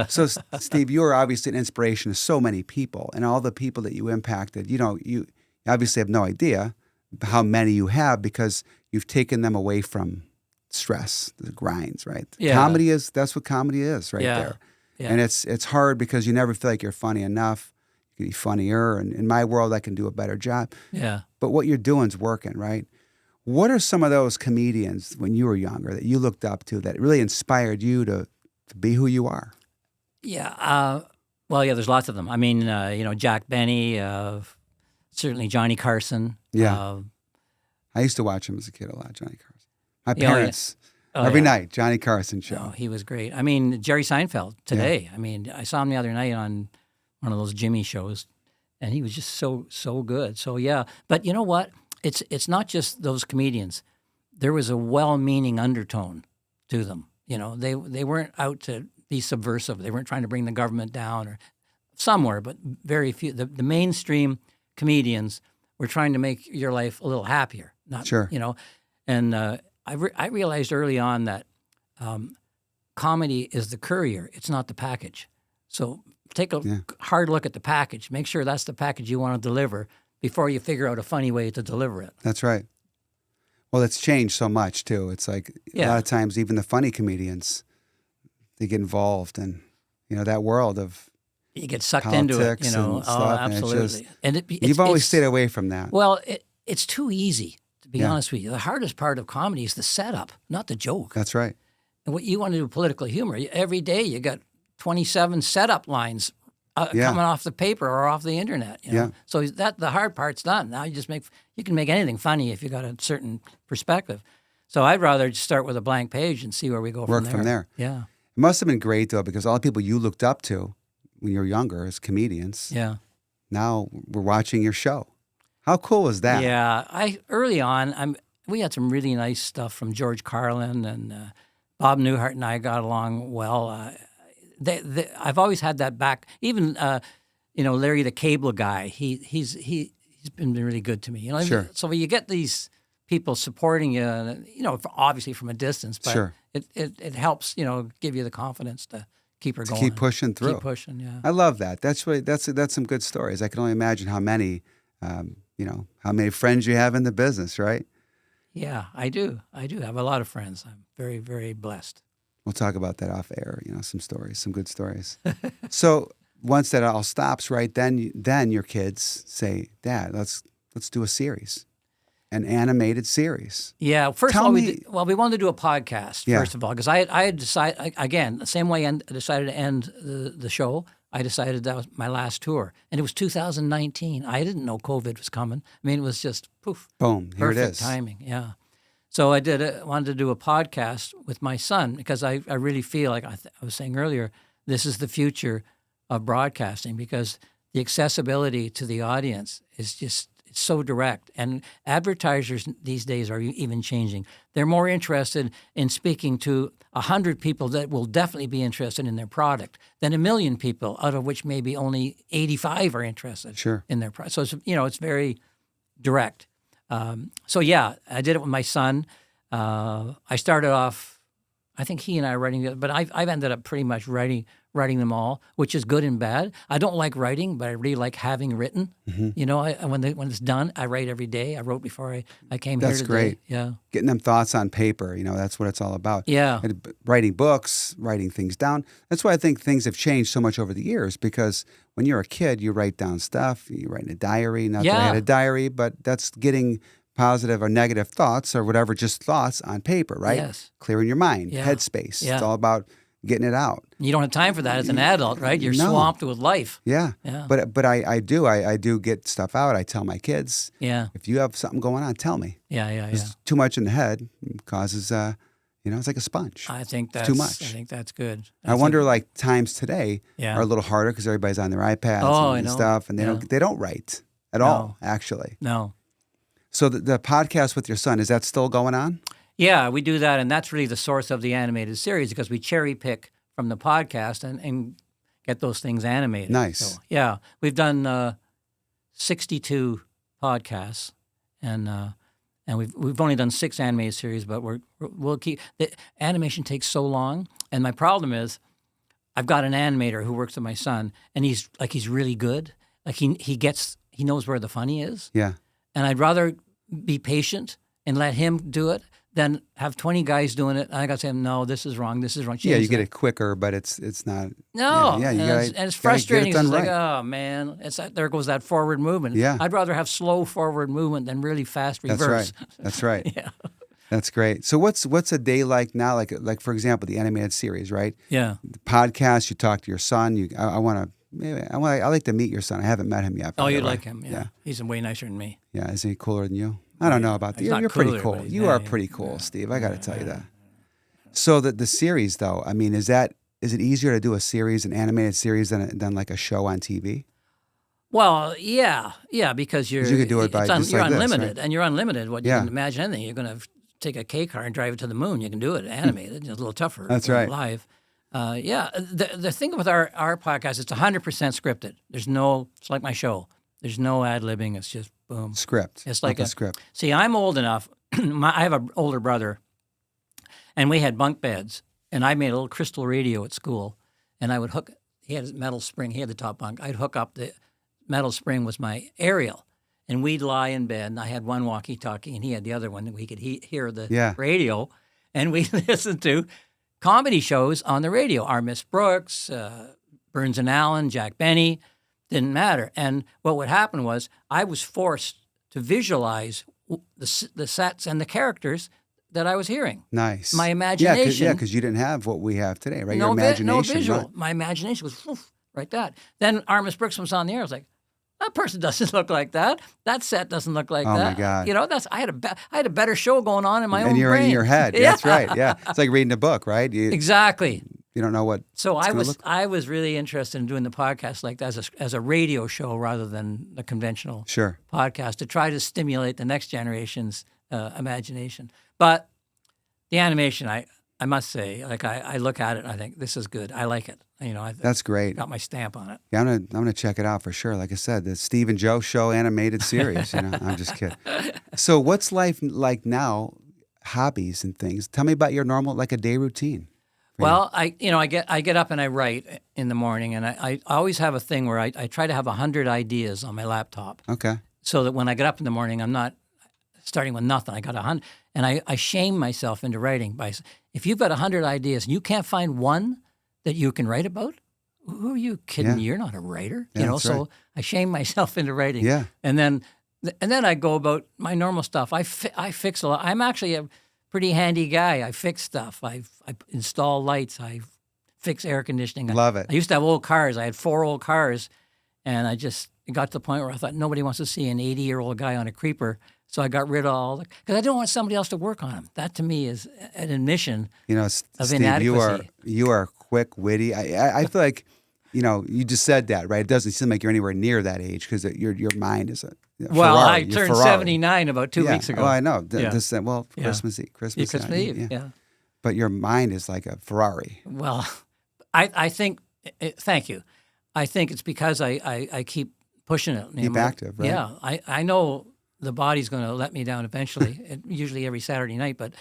So, Steve, you are obviously an inspiration to so many people, and all the people that you impacted. You know, you obviously have no idea how many you have because you've taken them away from stress, the grinds, right? Yeah. That's what comedy is, right Yeah. there. Yeah. And it's hard because you never feel like you're funny enough. You can be funnier, and in my world, I can do a better job. Yeah. But what you're doing's working, right? What are some of those comedians when you were younger that you looked up to that really inspired you to be who you are? Yeah. Well, yeah, there's lots of them. I mean, Jack Benny, certainly Johnny Carson. Yeah. I used to watch him as a kid a lot, Johnny Carson. My Yeah, parents, Oh, every yeah. night, Johnny Carson show. Oh, he was great. I mean, Jerry Seinfeld today. I mean, I saw him the other night on one of those Jimmy shows, and he was just so good. So yeah, but you know what? It's not just those comedians. There was a well-meaning undertone to them. You know, they weren't out to be subversive. They weren't trying to bring the government down, or some were, but very few. The mainstream comedians were trying to make your life a little happier. Not Sure. You know, and I realized early on that comedy is the courier. It's not the package. So take a hard look at the package. Make sure that's the package you want to deliver before you figure out a funny way to deliver it. That's right. Well, it's changed so much too. It's like a lot of times, even the funny comedians, they get involved in, that world of You get sucked into it, politics and Oh, stuff. absolutely. And You've always stayed away from that. Well, it's too easy, to be Yeah. honest with you. The hardest part of comedy is the setup, not the joke. That's right. And what you want to do political humor, every day you got 27 setup lines coming off the paper or off the internet. Yeah. So the hard part's done. Now you can make anything funny if you got a certain perspective. So I'd rather just start with a blank page and see where we go Work from there. Yeah. It must have been great though, because all the people you looked up to when you were younger as comedians, now we're watching your show. How cool was that? Yeah. Early on, we had some really nice stuff from George Carlin, and Bob Newhart and I got along well. I've always had that back. Even Larry the Cable Guy. He's been really good to me. Sure. So you get these people supporting you, obviously from a distance, but Sure. it helps give you the confidence to keep her going. Keep pushing through. Keep pushing. Yeah. I love that. That's some good stories. I can only imagine how many how many friends you have in the business, right? Yeah, I do. I do have a lot of friends. I'm very, very blessed. We'll talk about that off air. Some stories, some good stories. So once that all stops, right then your kids say, "Dad, let's do a series, an animated series." Yeah. First of all, we wanted to do a podcast Yeah. first of all, because I had decided, again, the same way I decided to end the show. I decided that was my last tour, and it was 2019. I didn't know COVID was coming. I mean, it was just poof, Boom, here it perfect is. timing. Yeah. So I wanted to do a podcast with my son, because I really feel like I was saying earlier, this is the future of broadcasting, because the accessibility to the audience is just it's so direct. And advertisers these days are even changing. They're more interested in speaking to 100 people that will definitely be interested in their product than 1 million people, out of which maybe only 85 are interested in their product. So it's very direct. So I did it with my son. I started off, I think he and I are writing it, but I've ended up pretty much writing them all, which is good and bad. I don't like writing, but I really like having written. Mm-hmm. When it's done, I write every day. I wrote before I came here today. That's great. Yeah. Getting them thoughts on paper, that's what it's all about. Yeah. And writing books, writing things down. That's why I think things have changed so much over the years, because when you're a kid, you write down stuff, you write in a diary. Not that I had a diary, but that's getting positive or negative thoughts or whatever, just thoughts on paper, right? Yes. Clearing your mind, headspace. Yeah. It's all about getting it out. You don't have time for that as an adult, right? You're swamped with life. Yeah. But I do get stuff out. I tell my kids, if you have something going on, tell me. Yeah. It's too much in the head causes, it's like a sponge. I think that's too much. I think that's good. I wonder, like, times today are a little harder because everybody's on their iPads and stuff, and they don't write at all, actually. No. So the podcast with your son, is that still going on? Yeah, we do that, and that's really the source of the animated series, because we cherry pick from the podcast and get those things animated. Nice. So, we've done 62 podcasts, and we've only done 6 animated series, but we'll keep. The animation takes so long, and my problem is, I've got an animator who works with my son, and he's really good. Like he knows where the funny is. Yeah. And I'd rather be patient and let him do it than have 20 guys doing it. And I got to say, no, this is wrong. This is wrong. You get it quicker, but it's not. No. Yeah, and it's frustrating. It's like, oh, man, there goes that forward movement. Yeah. I'd rather have slow forward movement than really fast reverse. That's right. Yeah. That's great. So what's a day like now? Like for example, the animated series, right? Yeah. The podcast, you talk to your son. I like to meet your son. I haven't met him yet. Oh, you'd like him. Yeah. He's way nicer than me. Yeah. Is he cooler than you? I don't know about that. You're pretty cool. You are pretty cool, Steve. I got to tell you that. So the series, though, I mean, is it easier to do a series, an animated series, than like a show on TV? Well, yeah, because you could do it by just you're like this, unlimited, right? and you're unlimited. You can imagine anything. You're going to take a K car and drive it to the moon. You can do it animated. It's a little tougher. That's right. Live. The thing with our podcast, it's 100% scripted. It's like my show. There's no ad-libbing. It's just boom. Script. It's like a script. See, I'm old enough. I have an older brother, and we had bunk beds, and I made a little crystal radio at school, and I would he had a metal spring. He had the top bunk. I'd hook up the metal spring was my aerial, and we'd lie in bed. And I had one walkie-talkie, and he had the other one that we could hear the Yeah. radio, and we listened to comedy shows on the radio. Our Miss Brooks, Burns and Allen, Jack Benny, didn't matter. And what would happen was I was forced to visualize the sets and the characters that I was hearing. Nice. My imagination. Yeah, because you didn't have what we have today, right? No, Your imagination. no visual. Right? My imagination was woof, like that. Then Armis Brooks was on the air. I was like, that person doesn't look like that. That set doesn't look like Oh, that. my God. You know, I had a better show going on in my own And you're brain. in your head. Yeah. That's right. Yeah. It's like reading a book, right? Exactly. You don't know what. So it's gonna look. I was really interested in doing the podcast like that as a radio show rather than the conventional Sure. podcast to try to stimulate the next generation's imagination. But the animation, I must say, like I look at it and I think this is good. I like it. You know, That's great. got my stamp on it. Yeah, I'm gonna check it out for sure. Like I said, the Steve and Joe Show animated series. You know, I'm just kidding. So, what's life like now? Hobbies and things. Tell me about your normal, like a day routine. Well, I get up and I write in the morning, and I always have a thing where I try to have 100 ideas on my laptop, Okay. so that when I get up in the morning, I'm not starting with nothing. I got 100, and I shame myself into writing by if you've got 100 ideas and you can't find one that you can write about, who are you kidding? Yeah. You're not a writer, Yeah, you know. that's So right. I shame myself into writing. Yeah. And then I go about my normal stuff. I fix a lot. I'm actually a pretty handy guy. I fix stuff. I install lights. I fix air conditioning. Love it. I used to have old cars. I had 4 old cars, and it got to the point where I thought nobody wants to see an 80-year-old guy on a creeper. So I got rid of all because I don't want somebody else to work on them. That to me is an admission You know, of Steve, inadequacy. you are quick, witty. I feel like, you know, you just said that, right? It doesn't seem like you're anywhere near that age because your mind is a Well, Ferrari. I You're turned Ferrari. 79 about 2 weeks ago. Oh, I know. Yeah. Yeah. Christmas Eve. Christmas Eve. Yeah. But your mind is like a Ferrari. Well, I think. Thank you. I think it's because I keep pushing it. Keep active, right? Yeah. I know the body's going to let me down eventually. Usually every Saturday night, but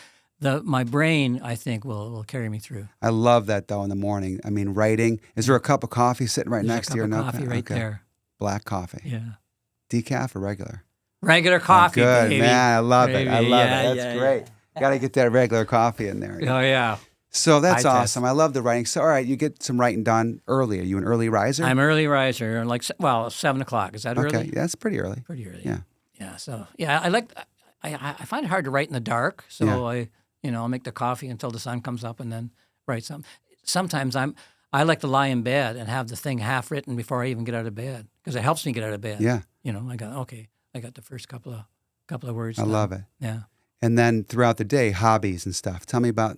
my brain, I think, will carry me through. I love that though in the morning. I mean, writing. Is there a cup of coffee sitting right There's next a to your cup of notepad? coffee right Okay. there. Black coffee. Yeah. Decaf or regular? Regular coffee, Good, baby. man. I love it. I Baby. love Yeah, it. That's yeah, great. Got to get that regular coffee in there. Oh yeah. So that's High test. awesome. I love the writing. So, all right, you get some writing done early. Are you an early riser? I'm an early riser, like 7 o'clock. Is that okay. early? That's pretty early. Pretty early. Yeah. Yeah. So yeah, I find it hard to write in the dark. So Yeah. I'll make the coffee until the sun comes up and then write something. Sometimes I like to lie in bed and have the thing half written before I even get out of bed because it helps me get out of bed. Yeah. You know, I got the first couple of words. I done. love it. Yeah. And then throughout the day, hobbies and stuff. Tell me about.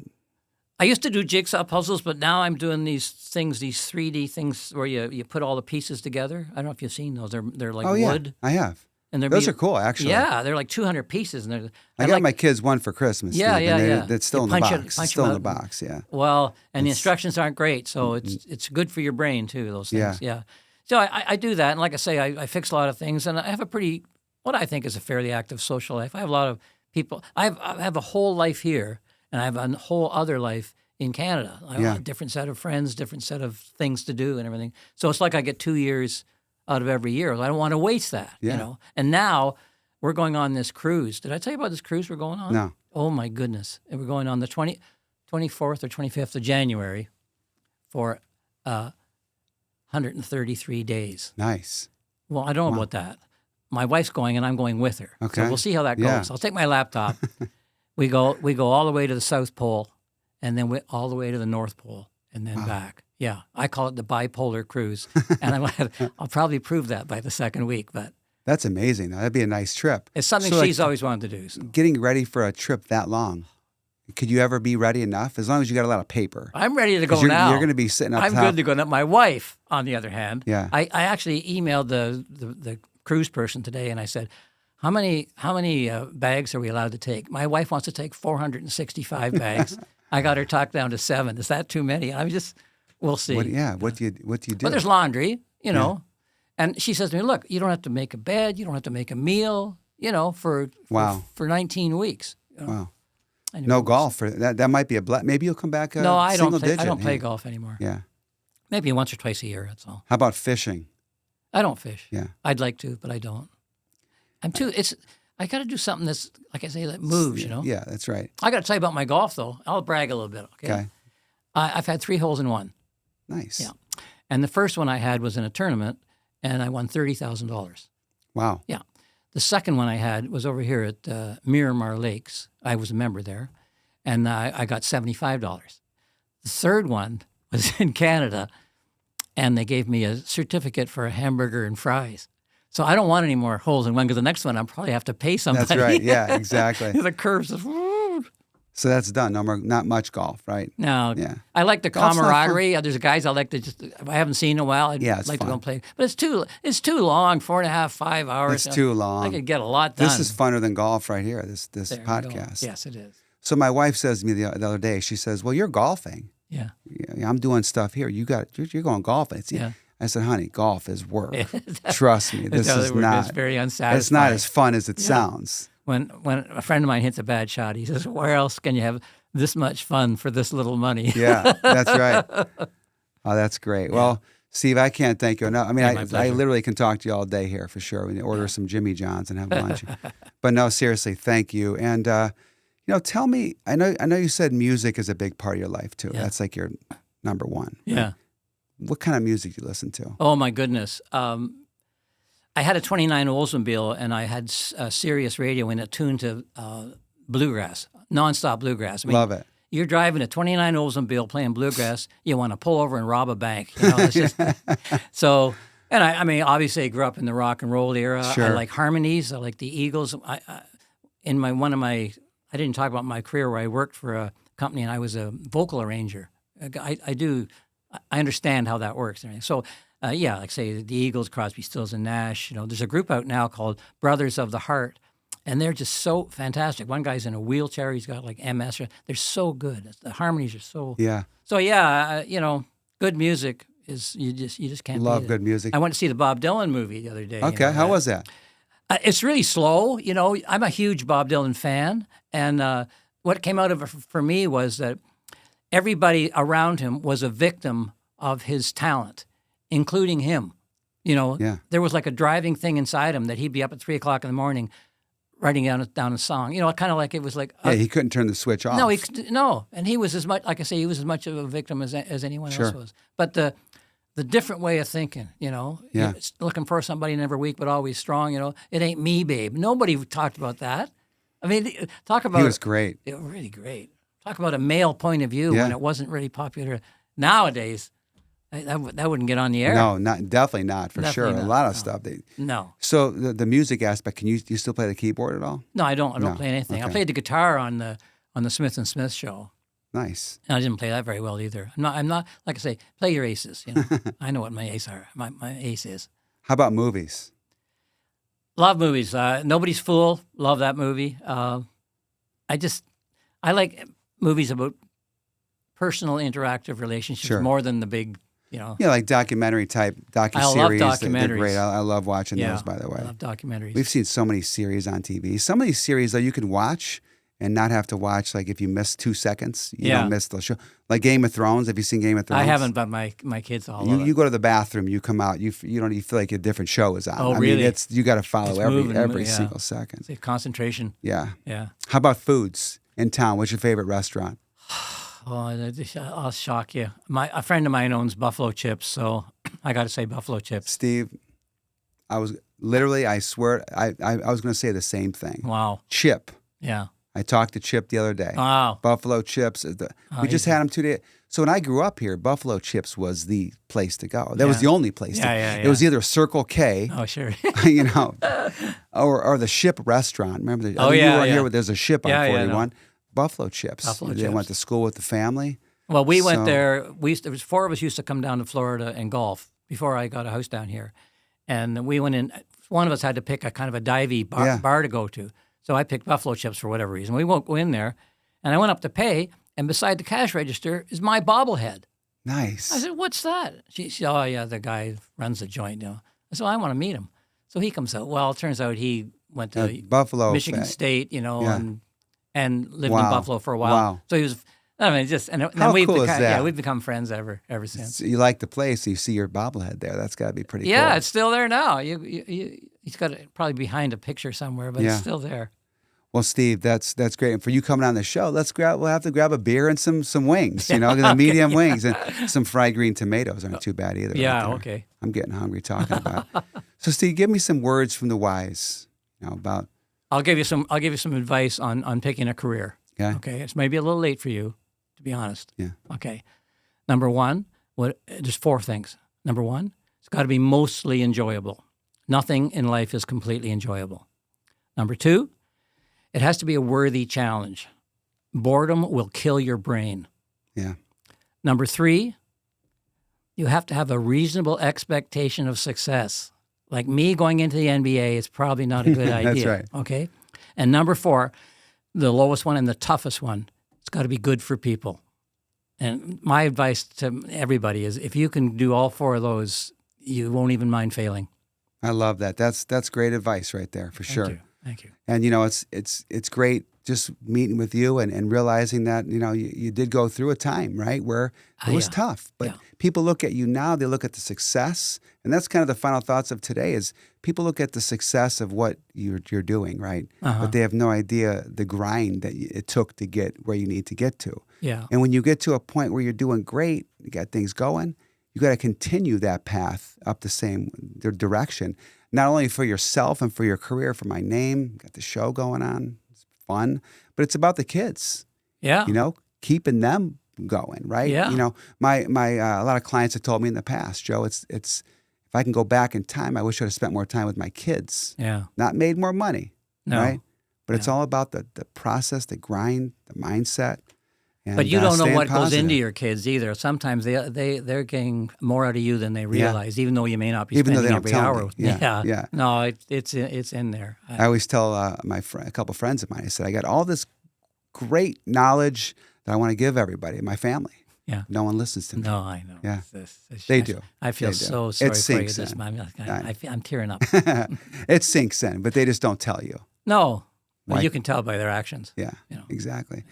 I used to do jigsaw puzzles, but now I'm doing these 3D things where you put all the pieces together. I don't know if you've seen those. They're like Oh yeah, wood. I have. And Those are cool, actually. Yeah, they're like 200 pieces, and I got my kids one for Christmas. Yeah, Steve, yeah, and yeah. That's still You in the punch it- box. It's punch still in them the out. box. Yeah. Well, and the instructions aren't great, so it's good for your brain too. Those things, yeah. So I do that, and like I say, I fix a lot of things, and I have what I think is a fairly active social life. I have a lot of people. I have a whole life here, and I have a whole other life in Canada. I have a different set of friends, different set of things to do, and everything. So it's like I get 2 years out of every year. I don't want to waste that, Yeah. you know. And now we're going on this cruise. Did I tell you about this cruise we're going on? No. Oh my goodness! And we're going on the 24th or 25th of January for 133 days. Nice. Well, I don't know about that. My wife's going, and I'm going with her. Okay. So we'll see how that goes. Yeah. I'll take my laptop. we go all the way to the South Pole, and then all the way to the North Pole, and then back. Yeah, I call it the bipolar cruise, and I'll probably prove that by the second week. But That's amazing. That'd be a nice trip. it's something So, like, she's always wanted to do. So. Getting ready for a trip that long, could you ever be ready enough? As long as you got a lot of paper. I'm ready to 'Cause go you're, now. You're going to be sitting up I'm top. good to go now. My wife, on the other hand, Yeah. I actually emailed the cruise person today, and I said, how many bags are we allowed to take? My wife wants to take 465 bags. I got her talked down to 7. Is that too many? We'll see. What do you do? But there's laundry, you know. And she says to me, look, you don't have to make a bed. You don't have to make a meal, you know, for 19 weeks. You know? Wow. Anyway, No golf for that. That might be a maybe you'll come back. No, I single don't. digit. I don't play Hey. golf anymore. Yeah. Maybe once or twice a year. That's all. How about fishing? I don't fish. Yeah. I'd like to, but I don't. I got to do something that's, like I say, that moves, you know? Yeah, that's right. I got to tell you about my golf, though. I'll brag a little bit, okay? Okay. I've had 3 holes in 1. Nice. Yeah. And the first one I had was in a tournament, and I won $30,000. Wow. Yeah. The second one I had was over here at Miramar Lakes. I was a member there, and I got $75. The third one was in Canada, and they gave me a certificate for a hamburger and fries. So I don't want any more holes in 1 because the next one I'll probably have to pay somebody. That's right. Yeah, exactly. The curves just, So that's done. No more, not much golf, right? no. Yeah. I like the Golf's not camaraderie. There's guys I like to just, if I haven't seen in a while, I'd Yeah, it's like to go fun. and play. But it's too long, 4.5, 5 hours. It's too long. I could get a lot done. This is funner than golf right here, this There we go. podcast. Yes, it is. So my wife says to me the other day, she says, well, you're golfing. Yeah. Yeah, I'm doing stuff here. You're going golfing. Yeah. I said, honey, golf is work. Trust me, this It's is not. It's very unsatisfying. It's not as fun as it sounds. When a friend of mine hits a bad shot, he says, "Where else can you have this much fun for this little money?" Yeah, that's right. Oh, that's great. Well, Steve, I can't thank you enough. I mean, my I pleasure. literally can talk to you all day here for sure. We can order some Jimmy John's and have lunch. But no, seriously, thank you. And tell me. I know you said music is a big part of your life too. Yeah. That's like your number one. Yeah. What kind of music do you listen to? Oh my goodness. I had a 29 Oldsmobile, and I had Sirius radio in it tuned to bluegrass, nonstop bluegrass. I mean, Love it. You're driving a 29 Oldsmobile playing bluegrass. You want to pull over and rob a bank. You know, it's just, so. And I mean, obviously, I grew up in the rock and roll era. Sure. I like harmonies. I like the Eagles. I didn't talk about my career where I worked for a company and I was a vocal arranger. I understand how that works. So, yeah, like say the Eagles, Crosby, Stills and Nash. There's a group out now called Brothers of the Heart, and they're just so fantastic. One guy's in a wheelchair; he's got like MS. They're so good. The harmonies are so. Yeah. So yeah, good music is you just can't Love beat it. good music. I went to see the Bob Dylan movie the other day. Okay, how was that? It's really slow. I'm a huge Bob Dylan fan, and what came out of it for me was that everybody around him was a victim of his talent, including him. Yeah. There was like a driving thing inside him that he'd be up at 3 o'clock in the morning writing down a song. Kind of like it was like Yeah, he couldn't turn the switch off. no, and he was as much, like I say, he was as much of a victim as anyone Sure. else was. But the different way of thinking, Yeah. you're looking for somebody never weak but always strong. It ain't me, babe. Nobody talked about that. I mean, talk about He was great. it was really great. Talk about a male point of view Yeah. when it wasn't really popular. Nowadays, that wouldn't get on the air. No, definitely not for Definitely sure. not, A lot of no. stuff. No, So the music aspect, do you still play the keyboard at all? no, I don't. I don't No. play anything. I Okay. played the guitar on the Smith and Smith show. Nice. And I didn't play that very well either. I'm not like I say, play your aces. I know what my ace are. My ace is. How about movies? Love movies. Nobody's Fool. Love that movie. I like movies about personal interactive relationships Sure. more than the big, Yeah, like documentary type docuseries. I love They're documentaries. great. I love watching Yeah, those, by the way. I love documentaries. We've seen so many series on TV. Some of these series, though, you can watch and not have to watch, like if you miss 2 seconds, you Yeah. don't miss the show. Like Game of Thrones. Have you seen Game of Thrones? I haven't, but my kids all love You it. go to the bathroom, you come out, you feel like a different show is on. Oh, I really? mean, you got to follow It's every moving, every yeah. single second. Say concentration. Yeah. Yeah. How about foods in town? What's your favorite restaurant? Oh, I'll shock you. A friend of mine owns Buffalo Chips, so I got to say Buffalo Chips. Steve, I swear, I was going to say the same thing. Wow. Chip. Yeah. I talked to Chip the other day. Wow. Buffalo Chips. We just had them 2 days. So when I grew up here, Buffalo Chips was the place to go. That was Yeah. the only place. Yeah. It was either Circle K, Oh, sure. or the Ship restaurant. Remember? Oh, You yeah, weren't yeah. here, but there's a Ship on Yeah, yeah, 41. Buffalo Chips. Buffalo They Chips. went to school with the family. Well, we went So- there. There was 4 of us used to come down to Florida and golf before I got a house down here, and we went in. One of us had to pick a kind of a divey Yeah. bar to go to, so I picked Buffalo Chips for whatever reason. We won't go in there, and I went up to pay, and beside the cash register is my bobblehead. Nice. I said, "What's that?" She said, "Oh yeah, the guy runs the joint." I said, "I want to meet him." So he comes out. Well, it turns out he went to Buffalo. Michigan State, Yeah. and lived in Wow. Buffalo for a while. Wow. So he was I mean, just and How then we've cool is become, that? yeah, we've become friends ever since. So you like the place, you see your bobblehead there. That's got to be pretty Yeah, cool. it's still there now. He's got it probably behind a picture somewhere, but it's Yeah. still there. Well, Steve, that's great. And for you coming on the show, we'll have to grab a beer and some wings, the medium wings and some fried green tomatoes aren't too bad either. Yeah, right there. okay. I'm getting hungry talking about it. So, Steve, give me some words from the wise, about. I'll give you some advice on picking a career. Okay. Okay, it's maybe a little late for you, to be honest. Yeah. Okay. Number one, there's 4 things. Number one, it's got to be mostly enjoyable. Nothing in life is completely enjoyable. Number 2, it has to be a worthy challenge. Boredom will kill your brain. Yeah. Number 3, you have to have a reasonable expectation of success. Like me going into the NBA is probably not a good idea. That's right. Okay. And number 4, the lowest one and the toughest one, it's got to be good for people. And my advice to everybody is if you can do all 4 of those, you won't even mind failing. I love that. That's great advice right there for sure. Thank you. And it's great just meeting with you and realizing that you did go through a time, right, where it was tough. But people look at you now, they look at the success, and that's kind of the final thoughts of today is people look at the success of what you're doing, right? But they have no idea the grind that it took to get where you need to get to. Yeah. And when you get to a point where you're doing great, you got things going, you got to continue that path up the same direction, not only for yourself and for your career, for my name, got the show going on, it's fun, but it's about the kids. Yeah. Keeping them going, right? Yeah. My a lot of clients have told me in the past, Joe, it's if I can go back in time, I wish I'd have spent more time with my kids. Yeah. Not made more money, No. right? But it's all about the process, the grind, the mindset. And, But you don't know staying what goes positive. into your kids either. Sometimes they're getting more out of you than they realize, even though you may not be Even though spending they don't every tell hour. me. Yeah. No, it's in there. I always tell a couple friends of mine, I said, I got all this great knowledge that I want to give everybody in my family. Yeah. No one listens to me. No, I know. Yeah. It's They do. I feel They do. so It sorry for you. sinks in. I'm tearing up. It sinks in, but they just don't tell you. No, but Like- you can tell by their actions. Yeah, You know. exactly.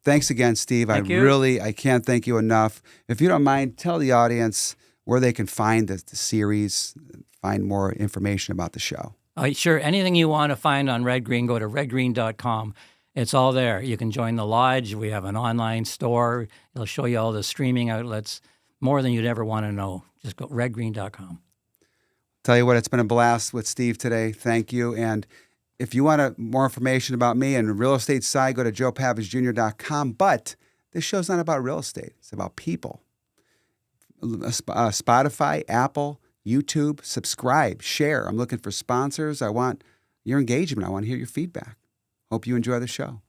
Thanks again, Steve. Thank you. I can't thank you enough. If you don't mind, tell the audience where they can find the series, find more information about the show. Sure. Anything you want to find on Red Green, go to redgreen.com. It's all there. You can join the lodge. We have an online store. It'll show you all the streaming outlets, more than you'd ever want to know. Just go redgreen.com. Tell you what, it's been a blast with Steve today. Thank you. And if you want more information about me and the real estate side, go to joepavichjr.com. But this show's not about real estate. It's about people. Spotify, Apple, YouTube, subscribe, share. I'm looking for sponsors. I want your engagement. I want to hear your feedback. Hope you enjoy the show.